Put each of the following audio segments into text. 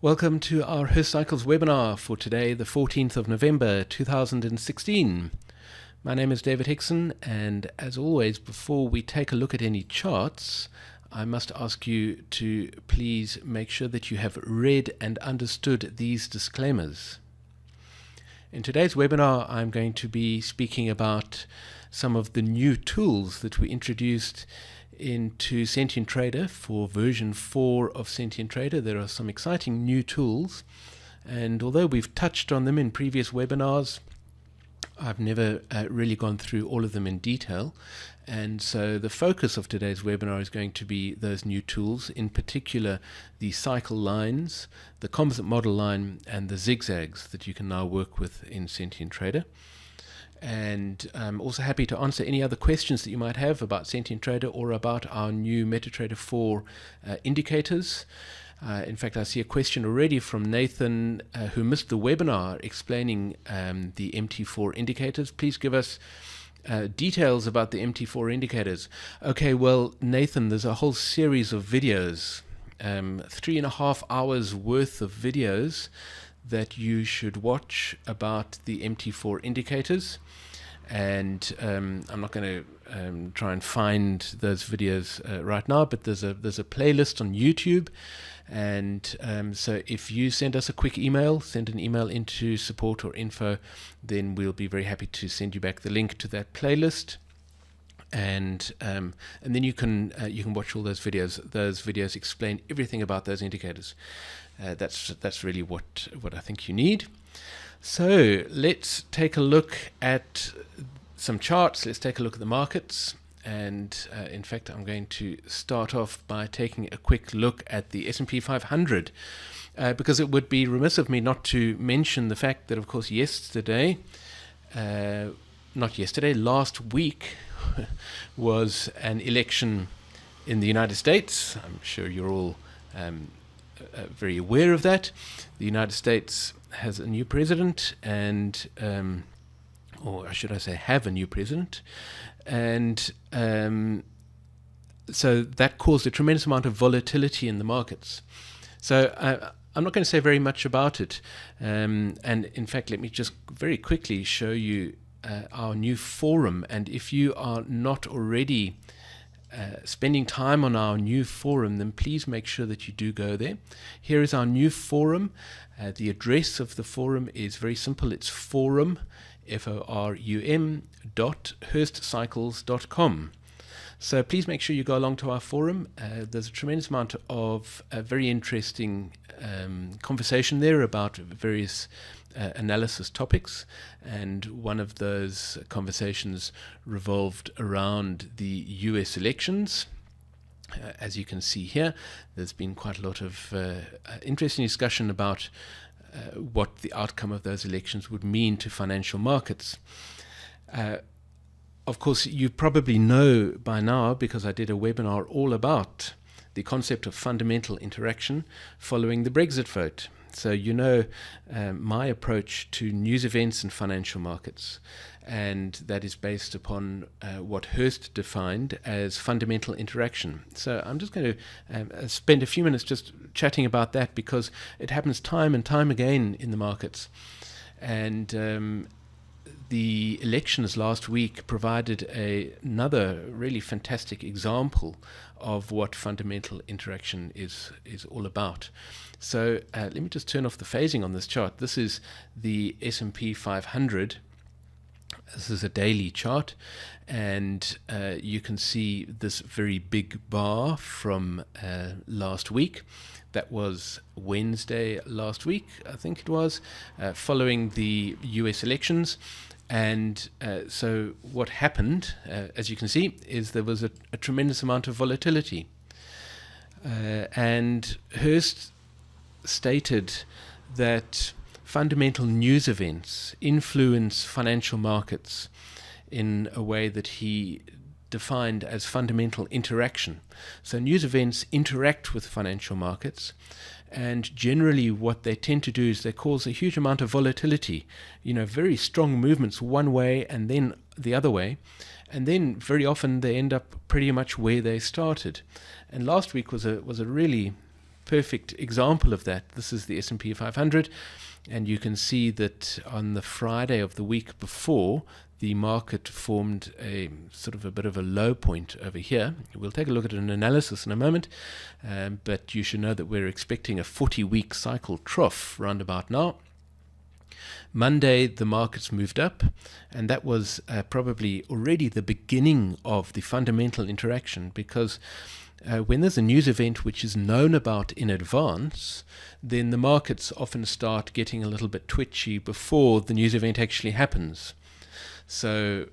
Welcome to our Hurst Cycles webinar for today, the 14th of November 2016. My name is David Hickson, and as always, before we take a look at any charts, I must ask you to please make sure that you have read and understood these disclaimers. In today's webinar, I'm going to be speaking about some of the new tools that we introduced into Sentient Trader for version 4 of Sentient Trader. There are some exciting new tools, and although we've touched on them in previous webinars, I've never really gone through all of them in detail. And so the focus of today's webinar is going to be those new tools, in particular the cycle lines, the Composite Model Line, and the Zig-Zags that you can now work with in Sentient Trader. And I'm also happy to answer any other questions that you might have about Sentient Trader or about our new MetaTrader 4 indicators. In fact, I see a question already from Nathan who missed the webinar explaining the MT4 indicators. Please give us details about the MT4 indicators. Okay, well, Nathan, there's a whole series of videos, 3.5 hours worth of videos that you should watch about the MT4 indicators, and I'm not going to try and find those videos right now, but there's a playlist on YouTube, and so if you send us a quick email, send an email into support or info, then we'll be very happy to send you back the link to that playlist. And then you can watch all those videos. Those videos explain everything about those indicators. That's really what I think you need. So let's take a look at some charts. Let's take a look at the markets. And in fact, I'm going to start off by taking a quick look at the S&P 500, because it would be remiss of me not to mention the fact that, of course, last week was an election in the United States. I'm sure you're all very aware of that. The United States has a new president, and or should I say have a new president, and so that caused a tremendous amount of volatility in the markets. So I'm not going to say very much about it, and in fact, let me just very quickly show you our new forum. And if you are not already spending time on our new forum, then please make sure that you do go there. Here is our new forum. The address of the forum is very simple. It's forum, forum.hurstcycles.com. So please make sure you go along to our forum. There's a tremendous amount of very interesting conversation there about various analysis topics, and one of those conversations revolved around the US elections. As you can see here, there's been quite a lot of interesting discussion about what the outcome of those elections would mean to financial markets. Of course, you probably know by now, because I did a webinar all about the concept of fundamental interaction following the Brexit vote. So you know my approach to news events and financial markets, and that is based upon what Hurst defined as fundamental interaction. So I'm just going to spend a few minutes just chatting about that, because it happens time and time again in the markets. And the elections last week provided another really fantastic example of what fundamental interaction is all about. So let me just turn off the phasing on this chart. This is the S&P 500. This is a daily chart, and you can see this very big bar from last week. That was Wednesday last week, I think it was, following the US elections. And so what happened, as you can see, is there was a tremendous amount of volatility. And Hurst stated that fundamental news events influence financial markets in a way that he defined as fundamental interaction. So news events interact with financial markets, and generally what they tend to do is they cause a huge amount of volatility, very strong movements one way and then the other way, and then very often they end up pretty much where they started. And last week was a really perfect example of that. This is the S&P 500, and you can see that on the Friday of the week before, the market formed a sort of a bit of a low point over here. We'll take a look at an analysis in a moment, but you should know that we're expecting a 40-week cycle trough round about now. Monday, the markets moved up, and that was probably already the beginning of the fundamental interaction, because when there's a news event which is known about in advance, then the markets often start getting a little bit twitchy before the news event actually happens. So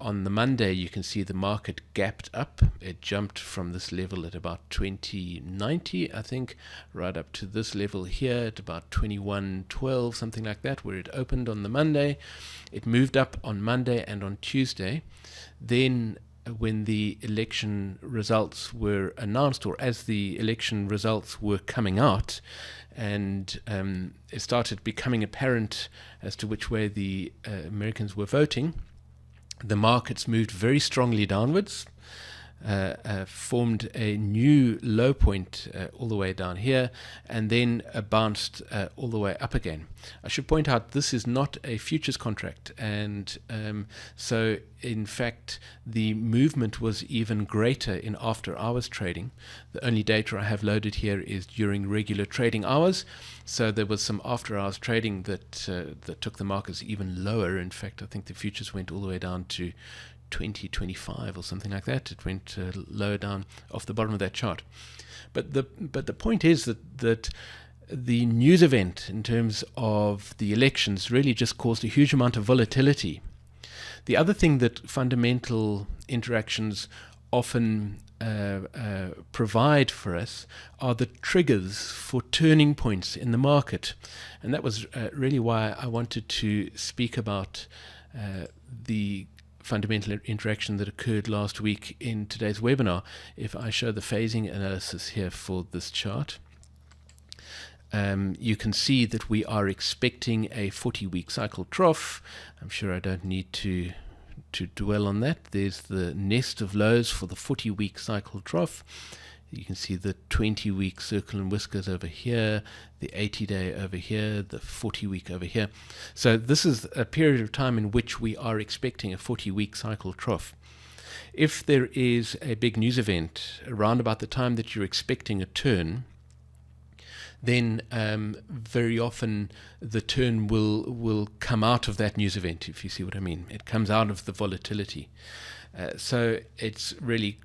on the Monday, you can see the market gapped up. It jumped from this level at about 2090, I think, right up to this level here at about 2112, something like that, where it opened on the Monday. It moved up on Monday and on Tuesday. Then when the election results were announced, or as the election results were coming out, and it started becoming apparent as to which way the Americans were voting, the markets moved very strongly downwards, formed a new low point all the way down here, and then bounced all the way up again. I should point out this is not a futures contract, and so in fact the movement was even greater in after hours trading. The only data I have loaded here is during regular trading hours, so there was some after hours trading that took the markets even lower. In fact, I think the futures went all the way down to 2025 or something like that. It went lower down off the bottom of that chart. But the point is that the news event in terms of the elections really just caused a huge amount of volatility. The other thing that fundamental interactions often provide for us are the triggers for turning points in the market, and that was really why I wanted to speak about the fundamental interaction that occurred last week in today's webinar. If I show the phasing analysis here for this chart, you can see that we are expecting a 40-week cycle trough. I'm sure I don't need to dwell on that. There's the nest of lows for the 40-week cycle trough. You can see the 20-week circle and whiskers over here, the 80-day over here, the 40-week over here. So this is a period of time in which we are expecting a 40-week cycle trough. If there is a big news event around about the time that you're expecting a turn, then very often the turn will come out of that news event, if you see what I mean. It comes out of the volatility. So it's really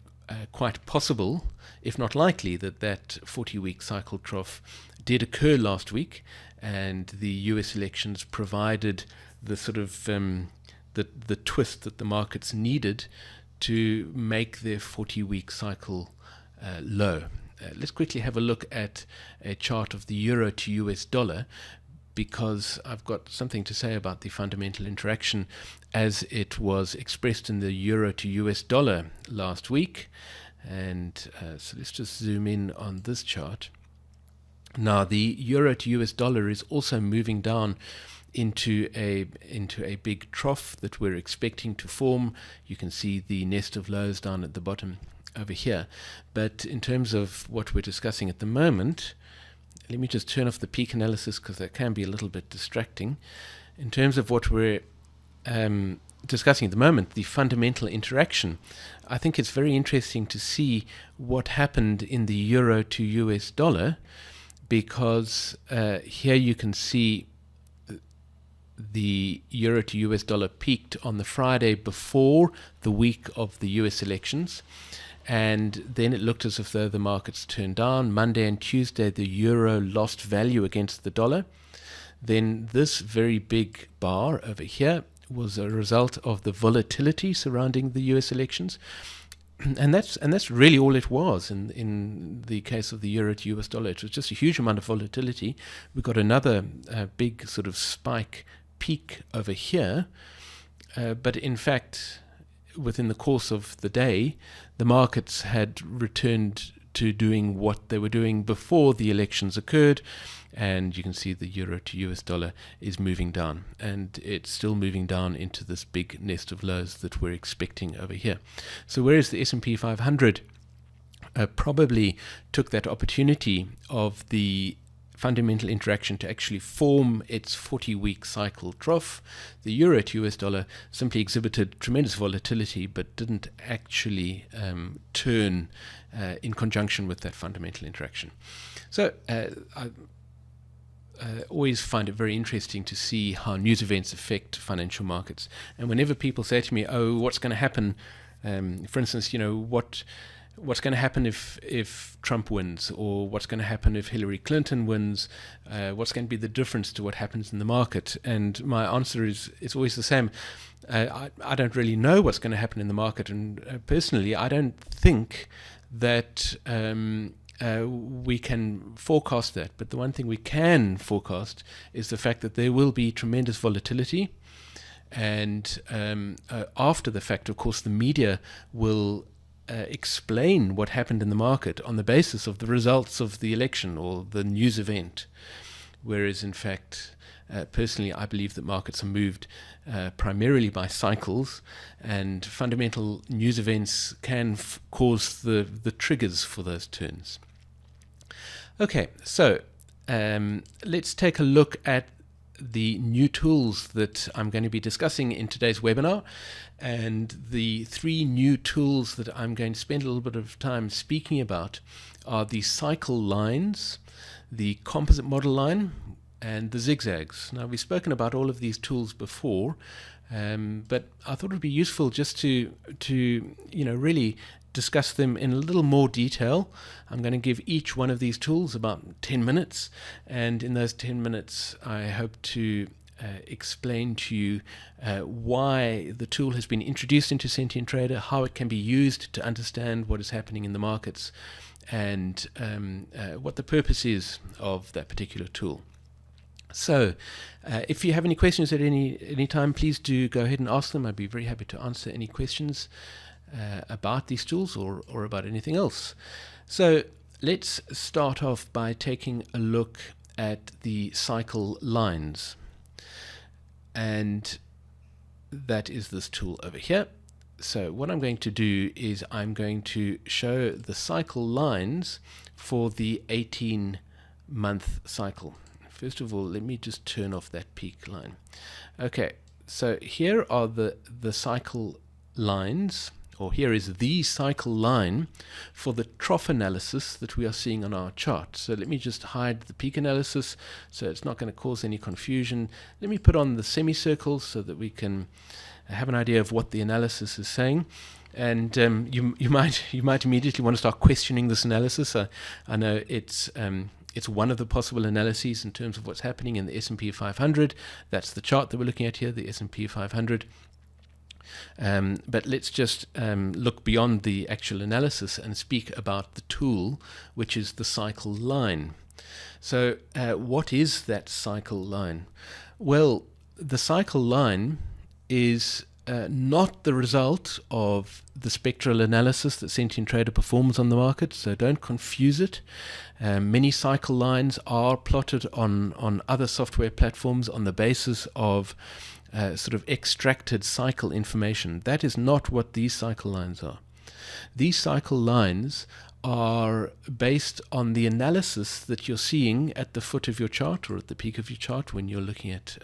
quite possible, if not likely, that 40-week cycle trough did occur last week, and the US elections provided the sort of the twist that the markets needed to make their 40-week cycle low. Let's quickly have a look at a chart of the euro to US dollar, because I've got something to say about the fundamental interaction as it was expressed in the euro to US dollar last week. And so let's just zoom in on this chart. Now the euro to US dollar is also moving down into a big trough that we're expecting to form. You can see the nest of lows down at the bottom over here. But in terms of what we're discussing at the moment, let me just turn off the peak analysis because that can be a little bit distracting. In terms of what we're discussing at the moment, the fundamental interaction, I think it's very interesting to see what happened in the euro to US dollar, because here you can see the euro to US dollar peaked on the Friday before the week of the US elections, and then it looked as if though the markets turned down. Monday and Tuesday the euro lost value against the dollar. Then this very big bar over here was a result of the volatility surrounding the US elections, and that's really all it was in the case of the euro to US dollar. It was just a huge amount of volatility. We got another big sort of spike peak over here, but in fact within the course of the day the markets had returned to doing what they were doing before the elections occurred, and you can see the euro to US dollar is moving down, and it's still moving down into this big nest of lows that we're expecting over here. So whereas the S&P 500 probably took that opportunity of the fundamental interaction to actually form its 40-week cycle trough. The euro to US dollar simply exhibited tremendous volatility but didn't actually turn in conjunction with that fundamental interaction. So I always find it very interesting to see how news events affect financial markets. And whenever people say to me, oh, what's going to happen, for instance, what's going to happen if Trump wins, or what's going to happen if Hillary Clinton wins, what's going to be the difference to what happens in the market? And my answer is always the same. I don't really know what's going to happen in the market, and personally I don't think that we can forecast that. But the one thing we can forecast is the fact that there will be tremendous volatility, and after the fact, of course, the media will explain what happened in the market on the basis of the results of the election or the news event. Whereas, in fact, personally, I believe that markets are moved primarily by cycles, and fundamental news events can cause the triggers for those turns. Okay, so let's take a look at the new tools that I'm going to be discussing in today's webinar. And the three new tools that I'm going to spend a little bit of time speaking about are the cycle lines, the composite model line, and the Zig-Zags. Now, we've spoken about all of these tools before, but I thought it would be useful just to really discuss them in a little more detail. I'm going to give each one of these tools about 10 minutes, and in those 10 minutes I hope to explain to you why the tool has been introduced into Sentient Trader, how it can be used to understand what is happening in the markets, and what the purpose is of that particular tool. So if you have any questions at any time, please do go ahead and ask them. I'd be very happy to answer any questions about these tools or about anything else. So let's start off by taking a look at the cycle lines, and that is this tool over here. So what I'm going to do is I'm going to show the cycle lines for the 18-month cycle. First of all, let me just turn off that peak line. Okay, so here are the cycle lines, or here is the cycle line for the trough analysis that we are seeing on our chart. So let me just hide the peak analysis so it's not going to cause any confusion. Let me put on the semicircles so that we can have an idea of what the analysis is saying. And you might immediately want to start questioning this analysis. I know it's one of the possible analyses in terms of what's happening in the S&P 500. That's the chart that we're looking at here, the S&P 500. But let's just look beyond the actual analysis and speak about the tool, which is the cycle line. So what is that cycle line? Well, the cycle line is not the result of the spectral analysis that Sentient Trader performs on the market, so don't confuse it. Many cycle lines are plotted on other software platforms on the basis of sort of extracted cycle information. That is not what these cycle lines are. These cycle lines are based on the analysis that you're seeing at the foot of your chart or at the peak of your chart when you're looking at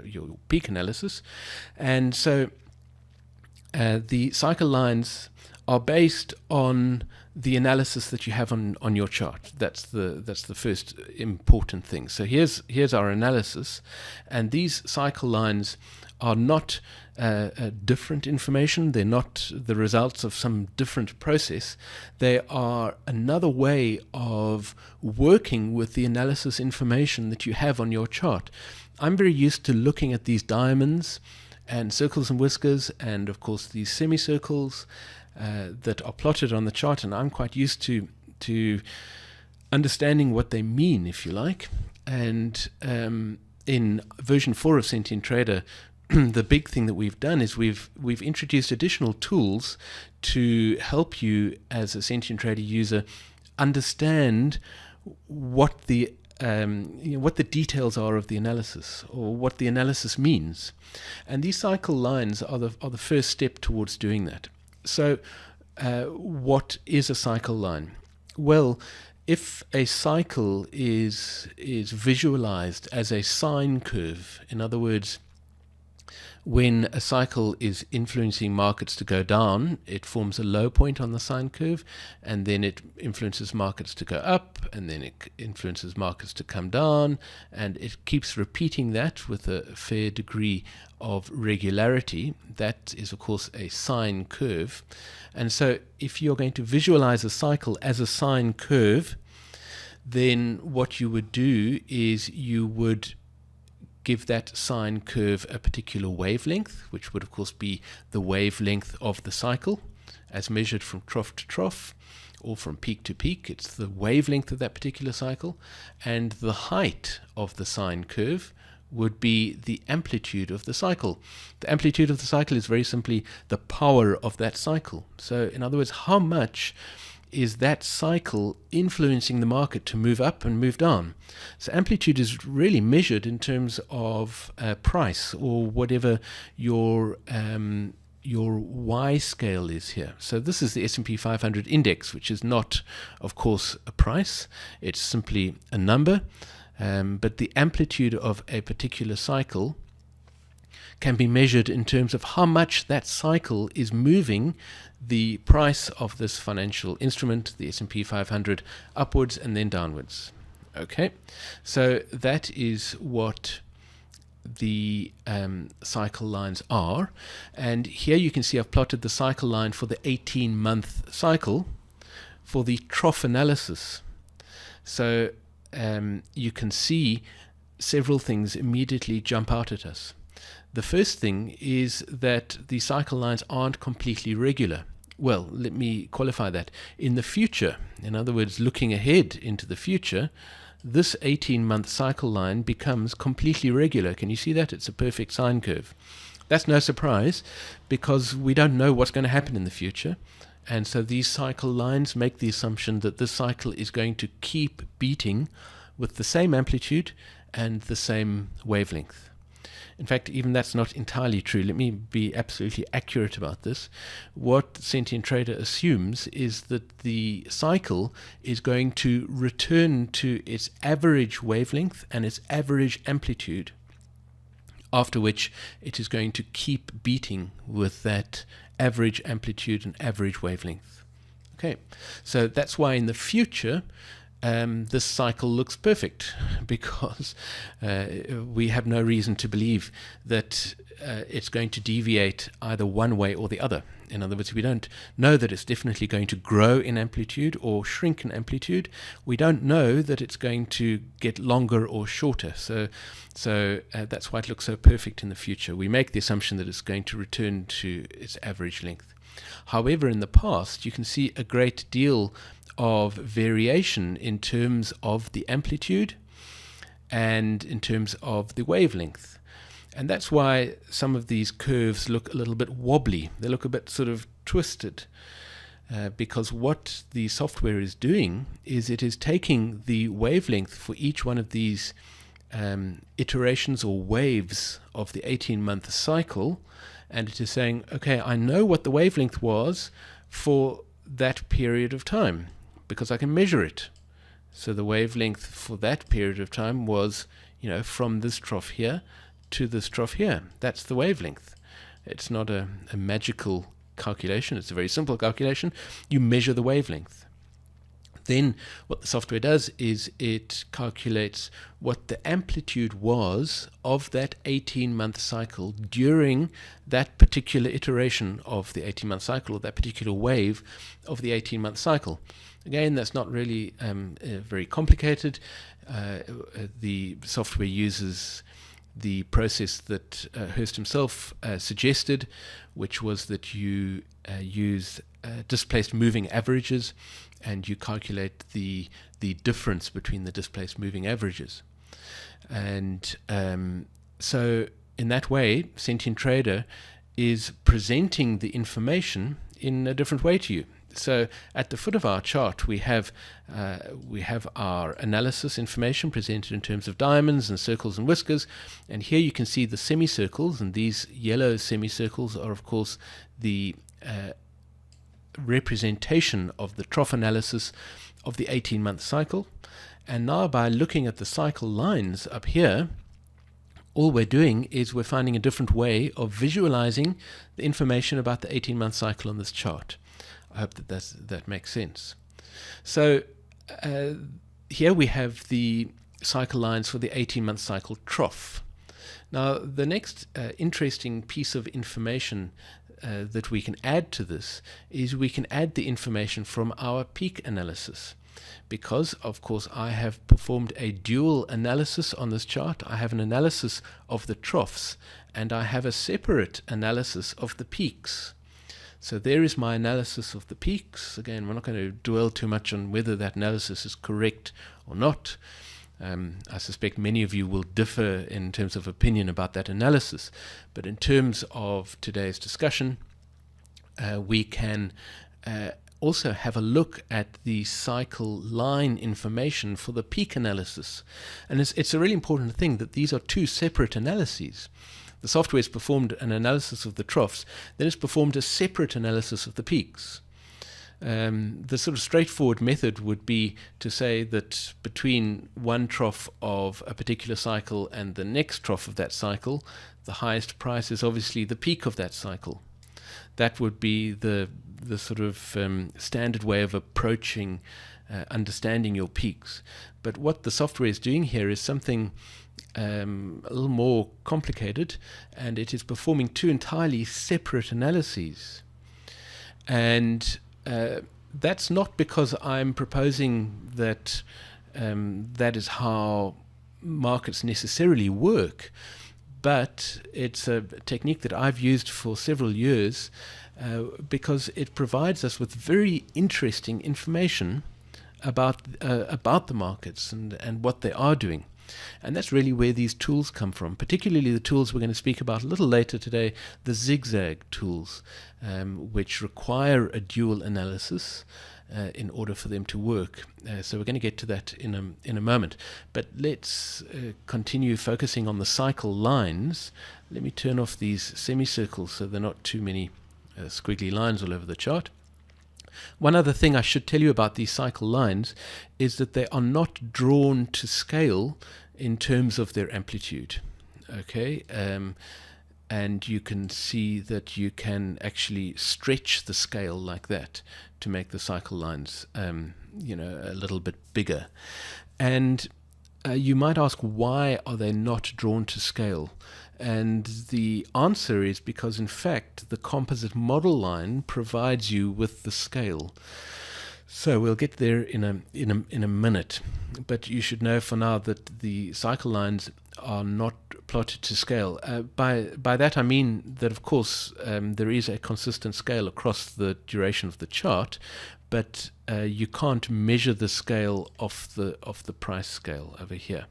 your peak analysis. And so the cycle lines are based on the analysis that you have on your chart. That's the first important thing. So here's our analysis, and these cycle lines are not different information. They're not the results of some different process. They are another way of working with the analysis information that you have on your chart. I'm very used to looking at these diamonds and circles and whiskers, and of course these semicircles that are plotted on the chart, and I'm quite used to understanding what they mean, if you like. And in version 4 of Sentient Trader, the big thing that we've done is we've introduced additional tools to help you as a Sentient Trader user understand what the details are of the analysis, or what the analysis means. And these cycle lines are the first step towards doing that. So what is a cycle line? Well, if a cycle is visualized as a sine curve, in other words, when a cycle is influencing markets to go down, it forms a low point on the sine curve, and then it influences markets to go up, and then it influences markets to come down, and it keeps repeating that with a fair degree of regularity. That is, of course, a sine curve. And so if you're going to visualize a cycle as a sine curve, then what you would do is you would give that sine curve a particular wavelength, which would of course be the wavelength of the cycle as measured from trough to trough or from peak to peak. It's the wavelength of that particular cycle, and the height of the sine curve would be the amplitude of the cycle. The amplitude of the cycle is very simply the power of that cycle. So in other words, how much is that cycle influencing the market to move up and move down? So amplitude is really measured in terms of price, or whatever your Y scale is here. So this is the S&P 500 index, which is not, of course, a price. It's simply a number. But the amplitude of a particular cycle can be measured in terms of how much that cycle is moving the price of this financial instrument, the S&P 500, upwards and then downwards. Okay, so that is what the cycle lines are. And here you can see I've plotted the cycle line for the 18-month cycle for the trough analysis. So you can see several things immediately jump out at us. The first thing is that the cycle lines aren't completely regular. Well, let me qualify that. In the future, in other words, looking ahead into the future, this 18-month cycle line becomes completely regular. Can you see that? It's a perfect sine curve. That's no surprise, because we don't know what's going to happen in the future. And so these cycle lines make the assumption that this cycle is going to keep beating with the same amplitude and the same wavelength. In fact, even that's not entirely true. Let me be absolutely accurate about this. What Sentient Trader assumes is that the cycle is going to return to its average wavelength and its average amplitude, after which it is going to keep beating with that average amplitude and average wavelength. Okay, so that's why in the future this cycle looks perfect, because we have no reason to believe that it's going to deviate either one way or the other. In other words, we don't know that it's definitely going to grow in amplitude or shrink in amplitude. We don't know that it's going to get longer or shorter. So that's why it looks so perfect in the future. We make the assumption that it's going to return to its average length. However, in the past, you can see a great deal of variation in terms of the amplitude and in terms of the wavelength. And that's why some of these curves look a little bit wobbly. They look a bit sort of twisted, because what the software is doing is it is taking the wavelength for each one of these iterations or waves of the 18-month cycle, and it is saying, okay, I know what the wavelength was for that period of time, because I can measure it. So the wavelength for that period of time was, from this trough here to this trough here. That's the wavelength. It's not a magical calculation. It's a very simple calculation. You measure the wavelength. Then what the software does is it calculates what the amplitude was of that 18-month cycle during that particular iteration of the 18-month cycle, or that particular wave of the 18-month cycle. Again, that's not really very complicated. The software uses the process that Hurst himself suggested, which was that you use displaced moving averages, and you calculate the difference between the displaced moving averages. And so in that way, Sentient Trader is presenting the information in a different way to you. So at the foot of our chart, we have our analysis information presented in terms of diamonds and circles and whiskers. And here you can see the semicircles, and these yellow semicircles are, of course, the representation of the trough analysis of the 18-month cycle. And now by looking at the cycle lines up here, all we're doing is we're finding a different way of visualizing the information about the 18-month cycle on this chart. I hope that that makes sense. So here we have the cycle lines for the 18-month cycle trough. Now the next interesting piece of information that we can add to this is we can add the information from our peak analysis. Because, of course, I have performed a dual analysis on this chart. I have an analysis of the troughs, and I have a separate analysis of the peaks. So there is my analysis of the peaks. Again, we're not going to dwell too much on whether that analysis is correct or not. I suspect many of you will differ in terms of opinion about that analysis. But in terms of today's discussion, we can also have a look at the cycle line information for the peak analysis. And it's a really important thing that these are two separate analyses. The software has performed an analysis of the troughs, then it's performed a separate analysis of the peaks. The sort of straightforward method would be to say that between one trough of a particular cycle and the next trough of that cycle, the highest price is obviously the peak of that cycle. That would be the sort of standard way of approaching understanding your peaks. But what the software is doing here is something a little more complicated, and it is performing two entirely separate analyses. And that's not because I'm proposing that that is how markets necessarily work, but it's a technique that I've used for several years because it provides us with very interesting information about the markets and what they are doing. And that's really where these tools come from, particularly the tools we're going to speak about a little later today, the Zigzag tools, which require a dual analysis in order for them to work. So we're going to get to that in a moment. But let's continue focusing on the cycle lines. Let me turn off these semicircles so there are not too many squiggly lines all over the chart. One other thing I should tell you about these cycle lines is that they are not drawn to scale in terms of their amplitude. Okay, and you can see that you can actually stretch the scale like that to make the cycle lines, a little bit bigger. And you might ask, why are they not drawn to scale? And the answer is because, in fact, the Composite Model Line provides you with the scale. So we'll get there in a minute. But you should know for now that the cycle lines are not plotted to scale. By that I mean that, of course, there is a consistent scale across the duration of the chart, but you can't measure the scale of the price scale over here.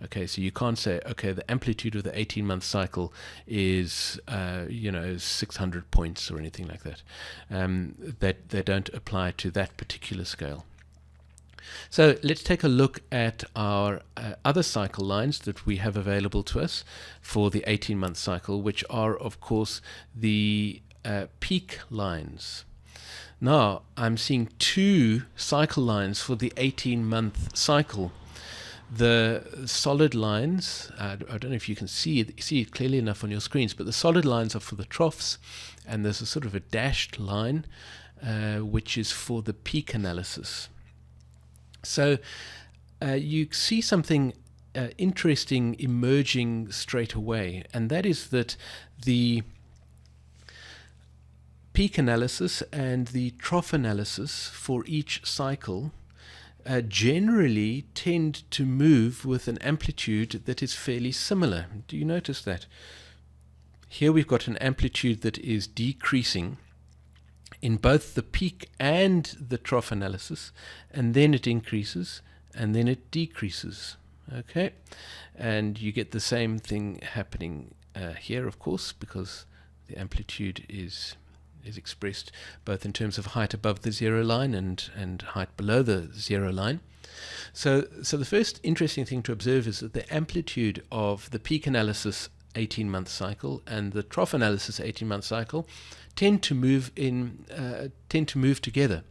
Okay, so you can't say, okay, the amplitude of the 18-month cycle is, 600 points or anything like that. That they don't apply to that particular scale. So let's take a look at our other cycle lines that we have available to us for the 18-month cycle, which are, of course, the peak lines. Now, I'm seeing two cycle lines for the 18-month cycle. The solid lines, I don't know if you can see it clearly enough on your screens, but the solid lines are for the troughs, and there's a sort of a dashed line which is for the peak analysis. So you see something interesting emerging straight away, and that is that the peak analysis and the trough analysis for each cycle generally tend to move with an amplitude that is fairly similar. Do you notice that? Here we've got an amplitude that is decreasing in both the peak and the trough analysis, and then it increases, and then it decreases. Okay, and you get the same thing happening here, of course, because the amplitude is expressed both in terms of height above the zero line and height below the zero line. So the first interesting thing to observe is that the amplitude of the peak analysis 18-month cycle and the trough analysis 18-month cycle tend to move together.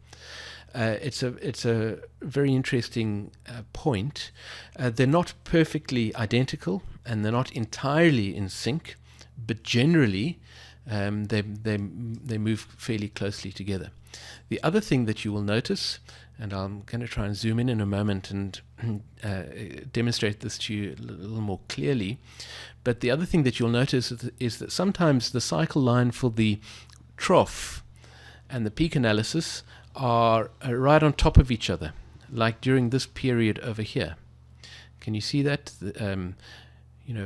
It's a very interesting point. They're not perfectly identical and they're not entirely in sync, but generally they move fairly closely together. The other thing that you will notice, and I'm going to try and zoom in a moment and demonstrate this to you a little more clearly, but the other thing that you'll notice is that sometimes the cycle line for the trough and the peak analysis are right on top of each other, like during this period over here. Can you see that?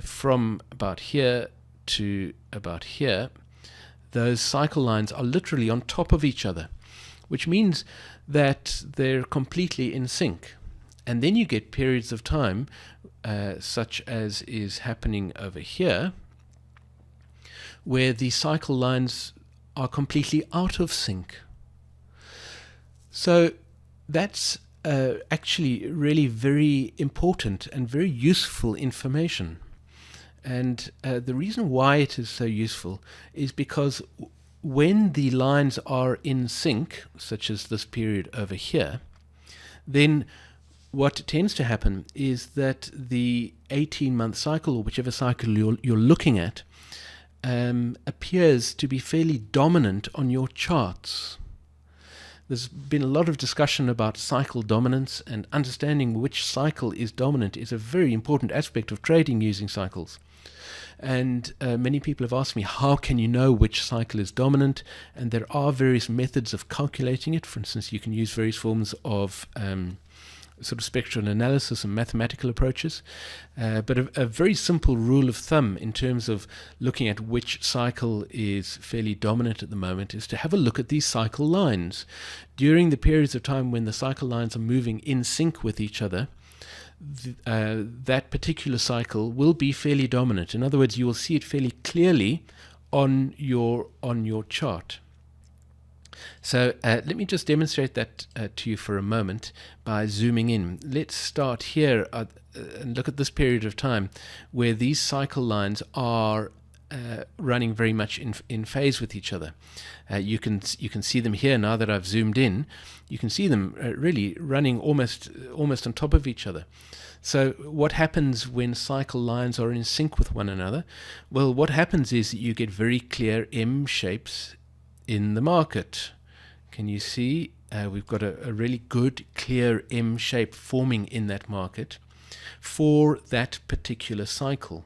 From about here to about here, those cycle lines are literally on top of each other, which means that they're completely in sync. And then you get periods of time, such as is happening over here, where the cycle lines are completely out of sync. So that's actually really very important and very useful information. And the reason why it is so useful is because when the lines are in sync, such as this period over here, then what tends to happen is that the 18-month cycle, or whichever cycle you're looking at, appears to be fairly dominant on your charts. There's been a lot of discussion about cycle dominance, and understanding which cycle is dominant is a very important aspect of trading using cycles. And many people have asked me, how can you know which cycle is dominant? And there are various methods of calculating it. For instance, you can use various forms of sort of spectral analysis and mathematical approaches. But a very simple rule of thumb in terms of looking at which cycle is fairly dominant at the moment is to have a look at these cycle lines. During the periods of time when the cycle lines are moving in sync with each other, that particular cycle will be fairly dominant. In other words, you will see it fairly clearly on your chart. So let me just demonstrate that to you for a moment by zooming in. Let's start here and look at this period of time where these cycle lines are running very much in phase with each other. You can see them here now that I've zoomed in. You can see them really running almost on top of each other. So what happens when cycle lines are in sync with one another? Well, what happens is that you get very clear M shapes in the market. Can you see? We've got a really good clear M shape forming in that market for that particular cycle.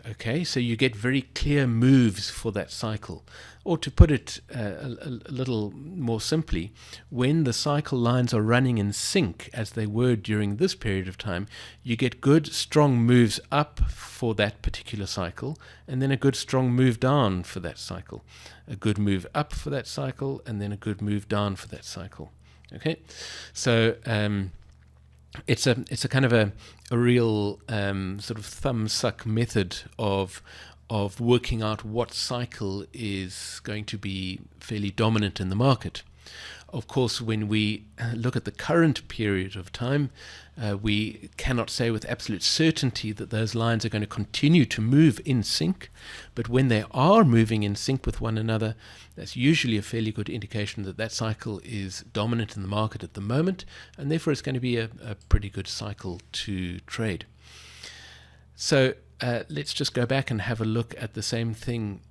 Okay, so you get very clear moves for that cycle. Or to put it a little more simply, when the cycle lines are running in sync, as they were during this period of time, you get good strong moves up for that particular cycle, and then a good strong move down for that cycle. A good move up for that cycle, and then a good move down for that cycle. Okay, so it's a kind of a real sort of thumb suck method of working out what cycle is going to be fairly dominant in the market. Of course, when we look at the current period of time, we cannot say with absolute certainty that those lines are going to continue to move in sync. But when they are moving in sync with one another, that's usually a fairly good indication that that cycle is dominant in the market at the moment, and therefore it's going to be a pretty good cycle to trade. So let's just go back and have a look at the same thing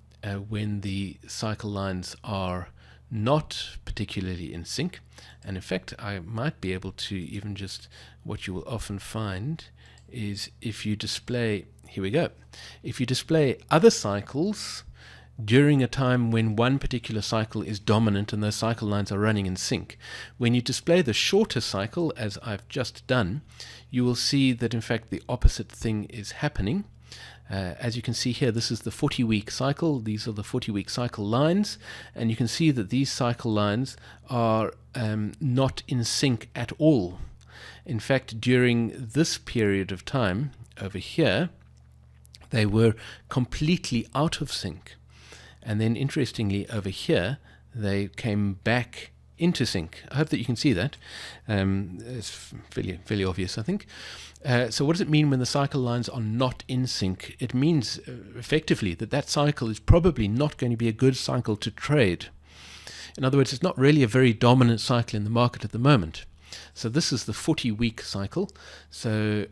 when the cycle lines are not particularly in sync. And in fact, I might be able to even just, what you will often find is if you display, here we go, if you display other cycles during a time when one particular cycle is dominant and those cycle lines are running in sync, when you display the shorter cycle, as I've just done, you will see that in fact the opposite thing is happening. As you can see here, this is the 40-week cycle. These are the 40-week cycle lines, and you can see that these cycle lines are not in sync at all. In fact, during this period of time over here, they were completely out of sync. And then interestingly, over here, they came back into sync. I hope that you can see that. It's fairly obvious, I think. So what does it mean when the cycle lines are not in sync? It means effectively that cycle is probably not going to be a good cycle to trade. In other words, it's not really a very dominant cycle in the market at the moment. So this is the 40-week cycle. So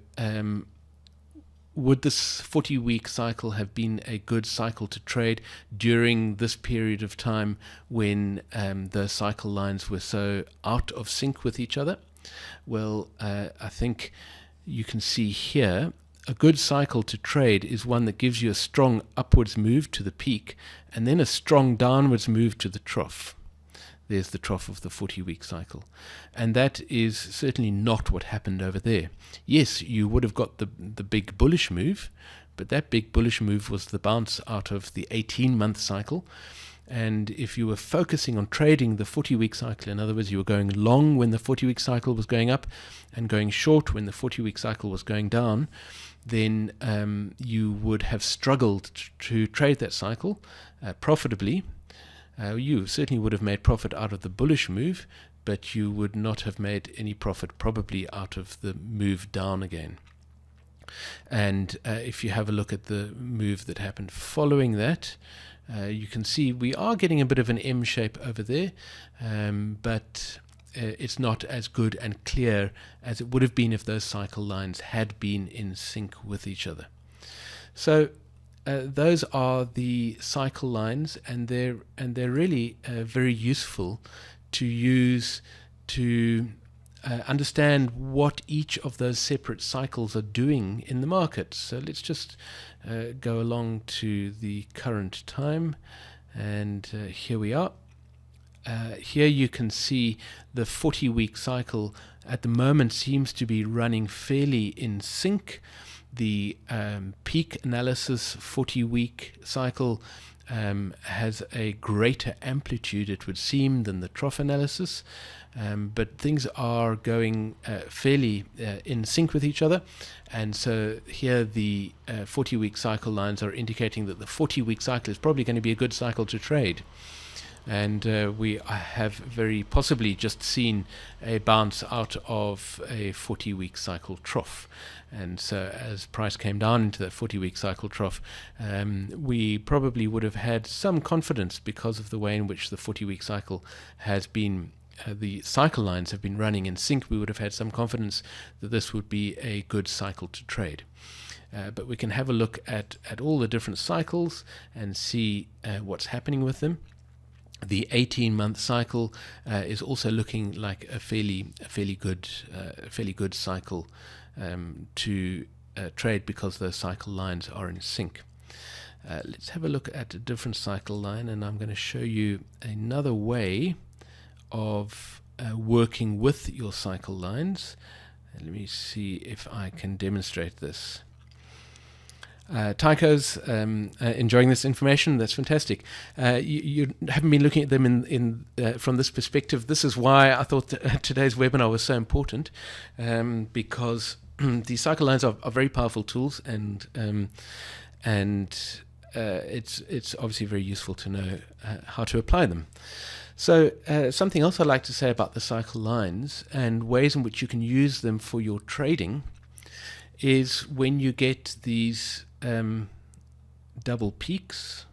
would this 40-week cycle have been a good cycle to trade during this period of time when the cycle lines were so out of sync with each other? Well, I think you can see here a good cycle to trade is one that gives you a strong upwards move to the peak and then a strong downwards move to the trough. There's the trough of the 40-week cycle. And that is certainly not what happened over there. Yes, you would have got the big bullish move, but that big bullish move was the bounce out of the 18-month cycle. And if you were focusing on trading the 40-week cycle, in other words, you were going long when the 40-week cycle was going up and going short when the 40-week cycle was going down, then you would have struggled to trade that cycle profitably. You certainly would have made profit out of the bullish move, but you would not have made any profit probably out of the move down again. And if you have a look at the move that happened following that, you can see we are getting a bit of an M shape over there, but it's not as good and clear as it would have been if those cycle lines had been in sync with each other. So those are the cycle lines, and they're really very useful to use to understand what each of those separate cycles are doing in the market. So let's just go along to the current time, and here we are. Here you can see the 40-week cycle at the moment seems to be running fairly in sync. The peak analysis 40-week cycle has a greater amplitude, it would seem, than the trough analysis, but things are going fairly in sync with each other. And so here the 40-week cycle lines are indicating that the 40-week cycle is probably going to be a good cycle to trade. And we have very possibly just seen a bounce out of a 40-week cycle trough. And so as price came down into that 40-week cycle trough, we probably would have had some confidence because of the way in which the 40-week cycle has been, the cycle lines have been running in sync. We would have had some confidence that this would be a good cycle to trade. But we can have a look at all the different cycles and see what's happening with them. The 18-month cycle is also looking like a fairly good cycle to trade because those cycle lines are in sync. Let's have a look at a different cycle line, and I'm going to show you another way of working with your cycle lines. Let me see if I can demonstrate this. Tycho's enjoying this information. That's fantastic. You haven't been looking at them from this perspective. This is why I thought today's webinar was so important, because these cycle lines are very powerful tools, and it's obviously very useful to know how to apply them. So something else I'd like to say about the cycle lines and ways in which you can use them for your trading is when you get these double peaks,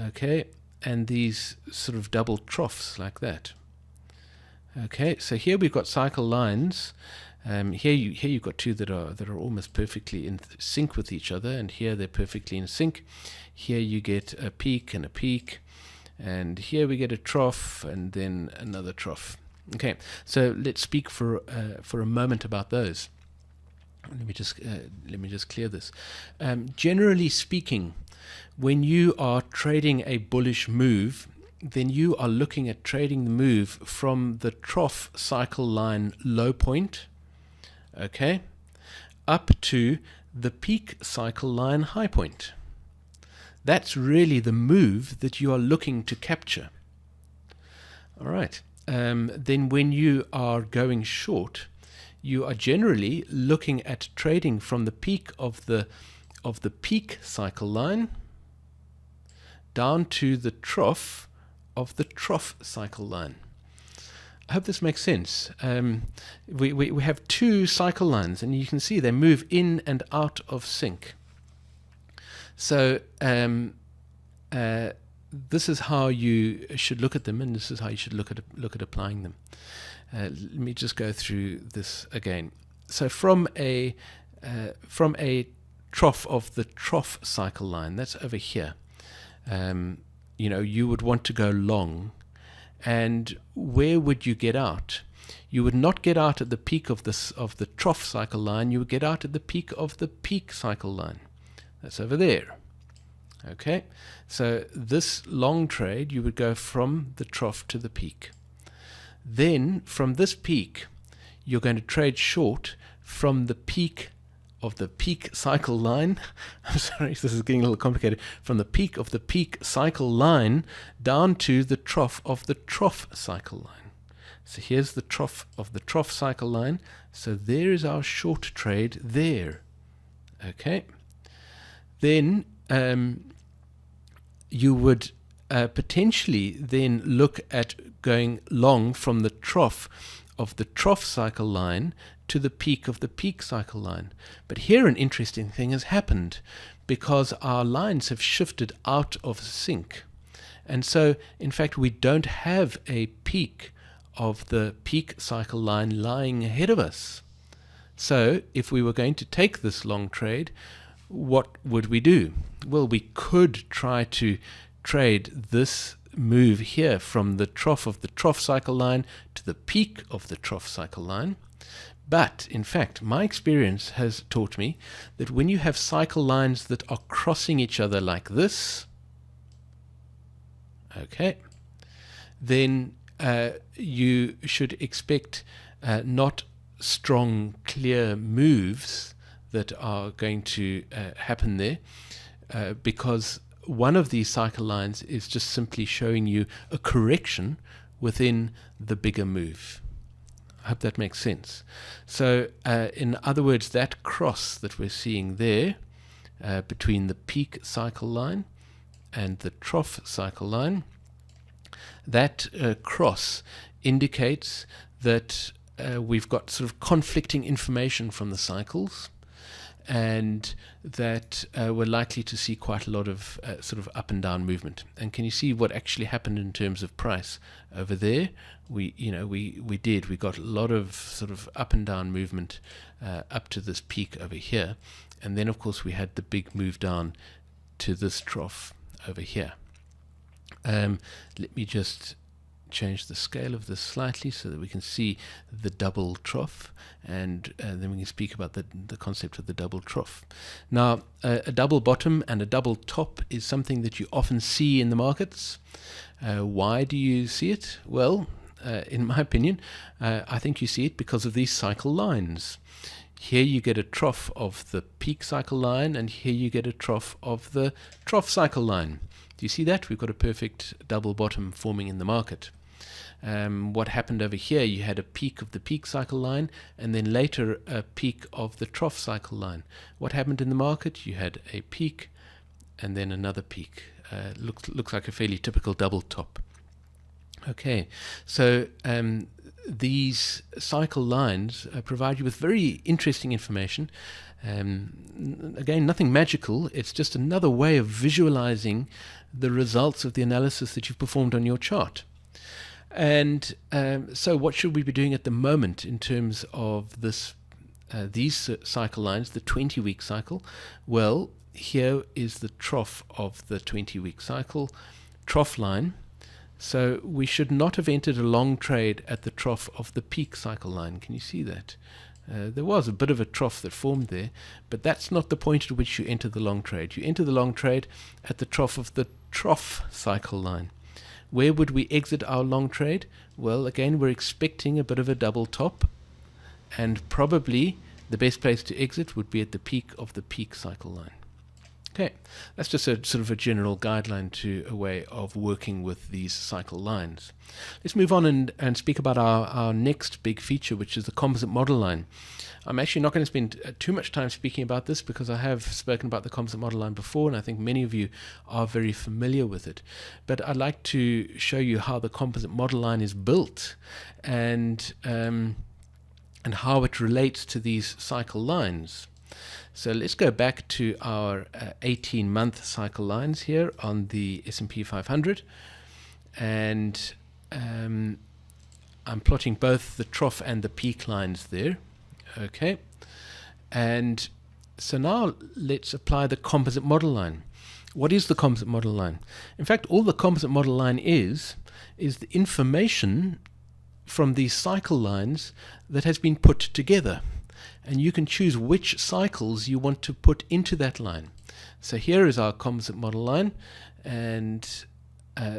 okay, and these sort of double troughs like that. Okay, so here we've got cycle lines. Here you've got two that are almost perfectly in sync with each other, and here they're perfectly in sync. Here you get a peak and a peak, and here we get a trough and then another trough. Okay, so let's speak for a moment about those. Let me just clear this. Generally speaking, when you are trading a bullish move, then you are looking at trading the move from the trough cycle line low point, okay, up to the peak cycle line high point. That's really the move that you are looking to capture. All right. Then when you are going short, you are generally looking at trading from the peak of the peak cycle line down to the trough of the trough cycle line. I hope this makes sense. We have two cycle lines, and you can see they move in and out of sync. So this is how you should look at them, and this is how you should look at applying them. Let me just go through this again. So from a trough of the trough cycle line, that's over here. You would want to go long, and where would you get out? You would not get out at the peak of the trough cycle line. You would get out at the peak of the peak cycle line. That's over there. Okay, so this long trade, you would go from the trough to the peak. Then from this peak, you're going to trade short from the peak of the peak cycle line. I'm sorry, this is getting a little complicated. From the peak of the peak cycle line down to the trough of the trough cycle line. So here's the trough of the trough cycle line. So there is our short trade there. Okay. Then you would potentially then look at going long from the trough of the trough cycle line to the peak of the peak cycle line. But here an interesting thing has happened, because our lines have shifted out of sync. And so, in fact, we don't have a peak of the peak cycle line lying ahead of us. So if we were going to take this long trade, what would we do? Well, we could try to trade this move here from the trough of the trough cycle line to the peak of the trough cycle line. But in fact, my experience has taught me that when you have cycle lines that are crossing each other like this, okay, then you should expect not strong, clear moves that are going to happen there, because one of these cycle lines is just simply showing you a correction within the bigger move. I hope that makes sense. So in other words, that cross that we're seeing there between the peak cycle line and the trough cycle line, that cross indicates that we've got sort of conflicting information from the cycles, and that we're likely to see quite a lot of sort of up and down movement. And can you see what actually happened in terms of price over there? We got a lot of sort of up and down movement up to this peak over here, and then of course we had the big move down to this trough over here. Let me just change the scale of this slightly so that we can see the double trough, and then we can speak about the concept of the double trough. Now, a double bottom and a double top is something that you often see in the markets. Why do you see it? Well, in my opinion, I think you see it because of these cycle lines. Here you get a trough of the peak cycle line, and here you get a trough of the trough cycle line. Do you see that? We've got a perfect double bottom forming in the market. What happened over here, you had a peak of the peak cycle line, and then later a peak of the trough cycle line. What happened in the market? You had a peak and then another peak. Looks like a fairly typical double top. Okay, so these cycle lines provide you with very interesting information. Again, nothing magical. It's just another way of visualizing the results of the analysis that you've performed on your chart. And so what should we be doing at the moment in terms of this these cycle lines, the 20-week cycle? Well, here is the trough of the 20-week cycle, trough line. So we should not have entered a long trade at the trough of the peak cycle line. Can you see that? There was a bit of a trough that formed there, but that's not the point at which you enter the long trade. You enter the long trade at the trough of the trough cycle line. Where would we exit our long trade? Well, again, we're expecting a bit of a double top, and probably the best place to exit would be at the peak of the peak cycle line. Okay, that's just a sort of a general guideline to a way of working with these cycle lines. Let's move on and speak about our next big feature, which is the composite model line. I'm actually not going to spend too much time speaking about this because I have spoken about the composite model line before, and I think many of you are very familiar with it. But I'd like to show you how the composite model line is built and how it relates to these cycle lines. So let's go back to our 18-month cycle lines here on the S&P 500, and I'm plotting both the trough and the peak lines there. Okay, and so now let's apply the composite model line. What is the composite model line? In fact, all the composite model line is the information from these cycle lines that has been put together. And you can choose which cycles you want to put into that line. So here is our composite model line, and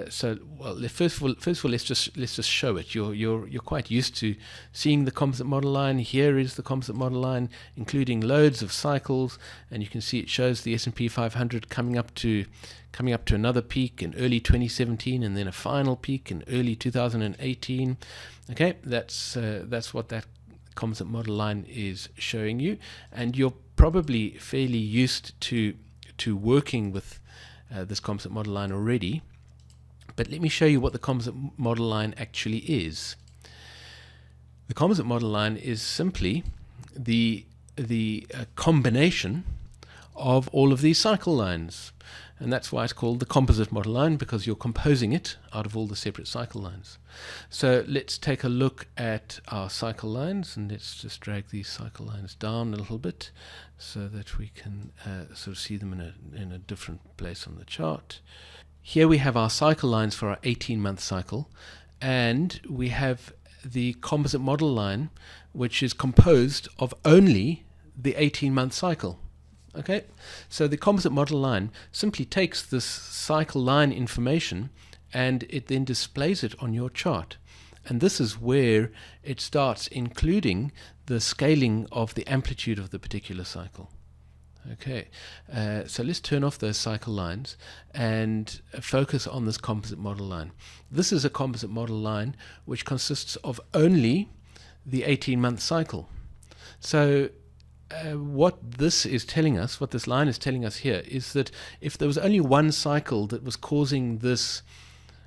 first of all, let's just show it. You're quite used to seeing the composite model line. Here is the composite model line, including loads of cycles, and you can see it shows the S&P 500 coming up to another peak in early 2017, and then a final peak in early 2018. Okay, that's what that composite model line is showing you, and you're probably fairly used to working with this composite model line already. But let me show you what the composite model line actually is. The composite model line is simply the combination of all of these cycle lines, and that's why it's called the composite model line, because you're composing it out of all the separate cycle lines. So let's take a look at our cycle lines, and let's just drag these cycle lines down a little bit so that we can sort of see them in a different place on the chart. Here we have our cycle lines for our 18-month cycle, and we have the composite model line, which is composed of only the 18-month cycle. Okay, so the composite model line simply takes this cycle line information and it then displays it on your chart. And this is where it starts including the scaling of the amplitude of the particular cycle. Okay, so let's turn off those cycle lines and focus on this composite model line. This is a composite model line which consists of only the 18-month cycle. So what this is telling us, what this line is telling us here, is that if there was only one cycle that was causing this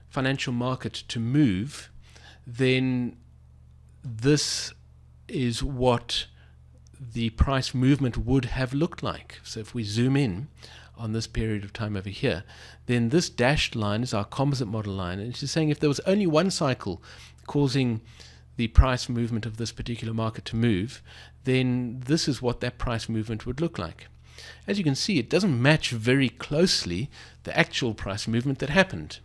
financial market to move, then this is what the price movement would have looked like. So if we zoom in on this period of time over here, then this dashed line is our composite model line, and it's saying if there was only one cycle causing the price movement of this particular market to move, then this is what that price movement would look like. As you can see, it doesn't match very closely the actual price movement that happened.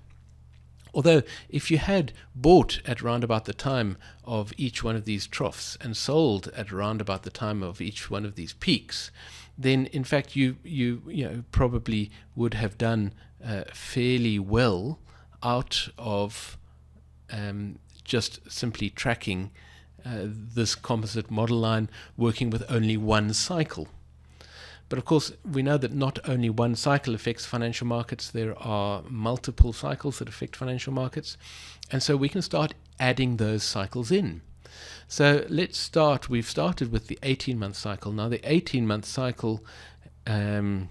Although if you had bought at around about the time of each one of these troughs and sold at around about the time of each one of these peaks, then in fact you probably would have done fairly well out of just simply tracking this composite model line working with only one cycle. But of course, we know that not only one cycle affects financial markets, there are multiple cycles that affect financial markets. And so we can start adding those cycles in. So let's start, we've started with the 18-month cycle. Now the 18-month cycle has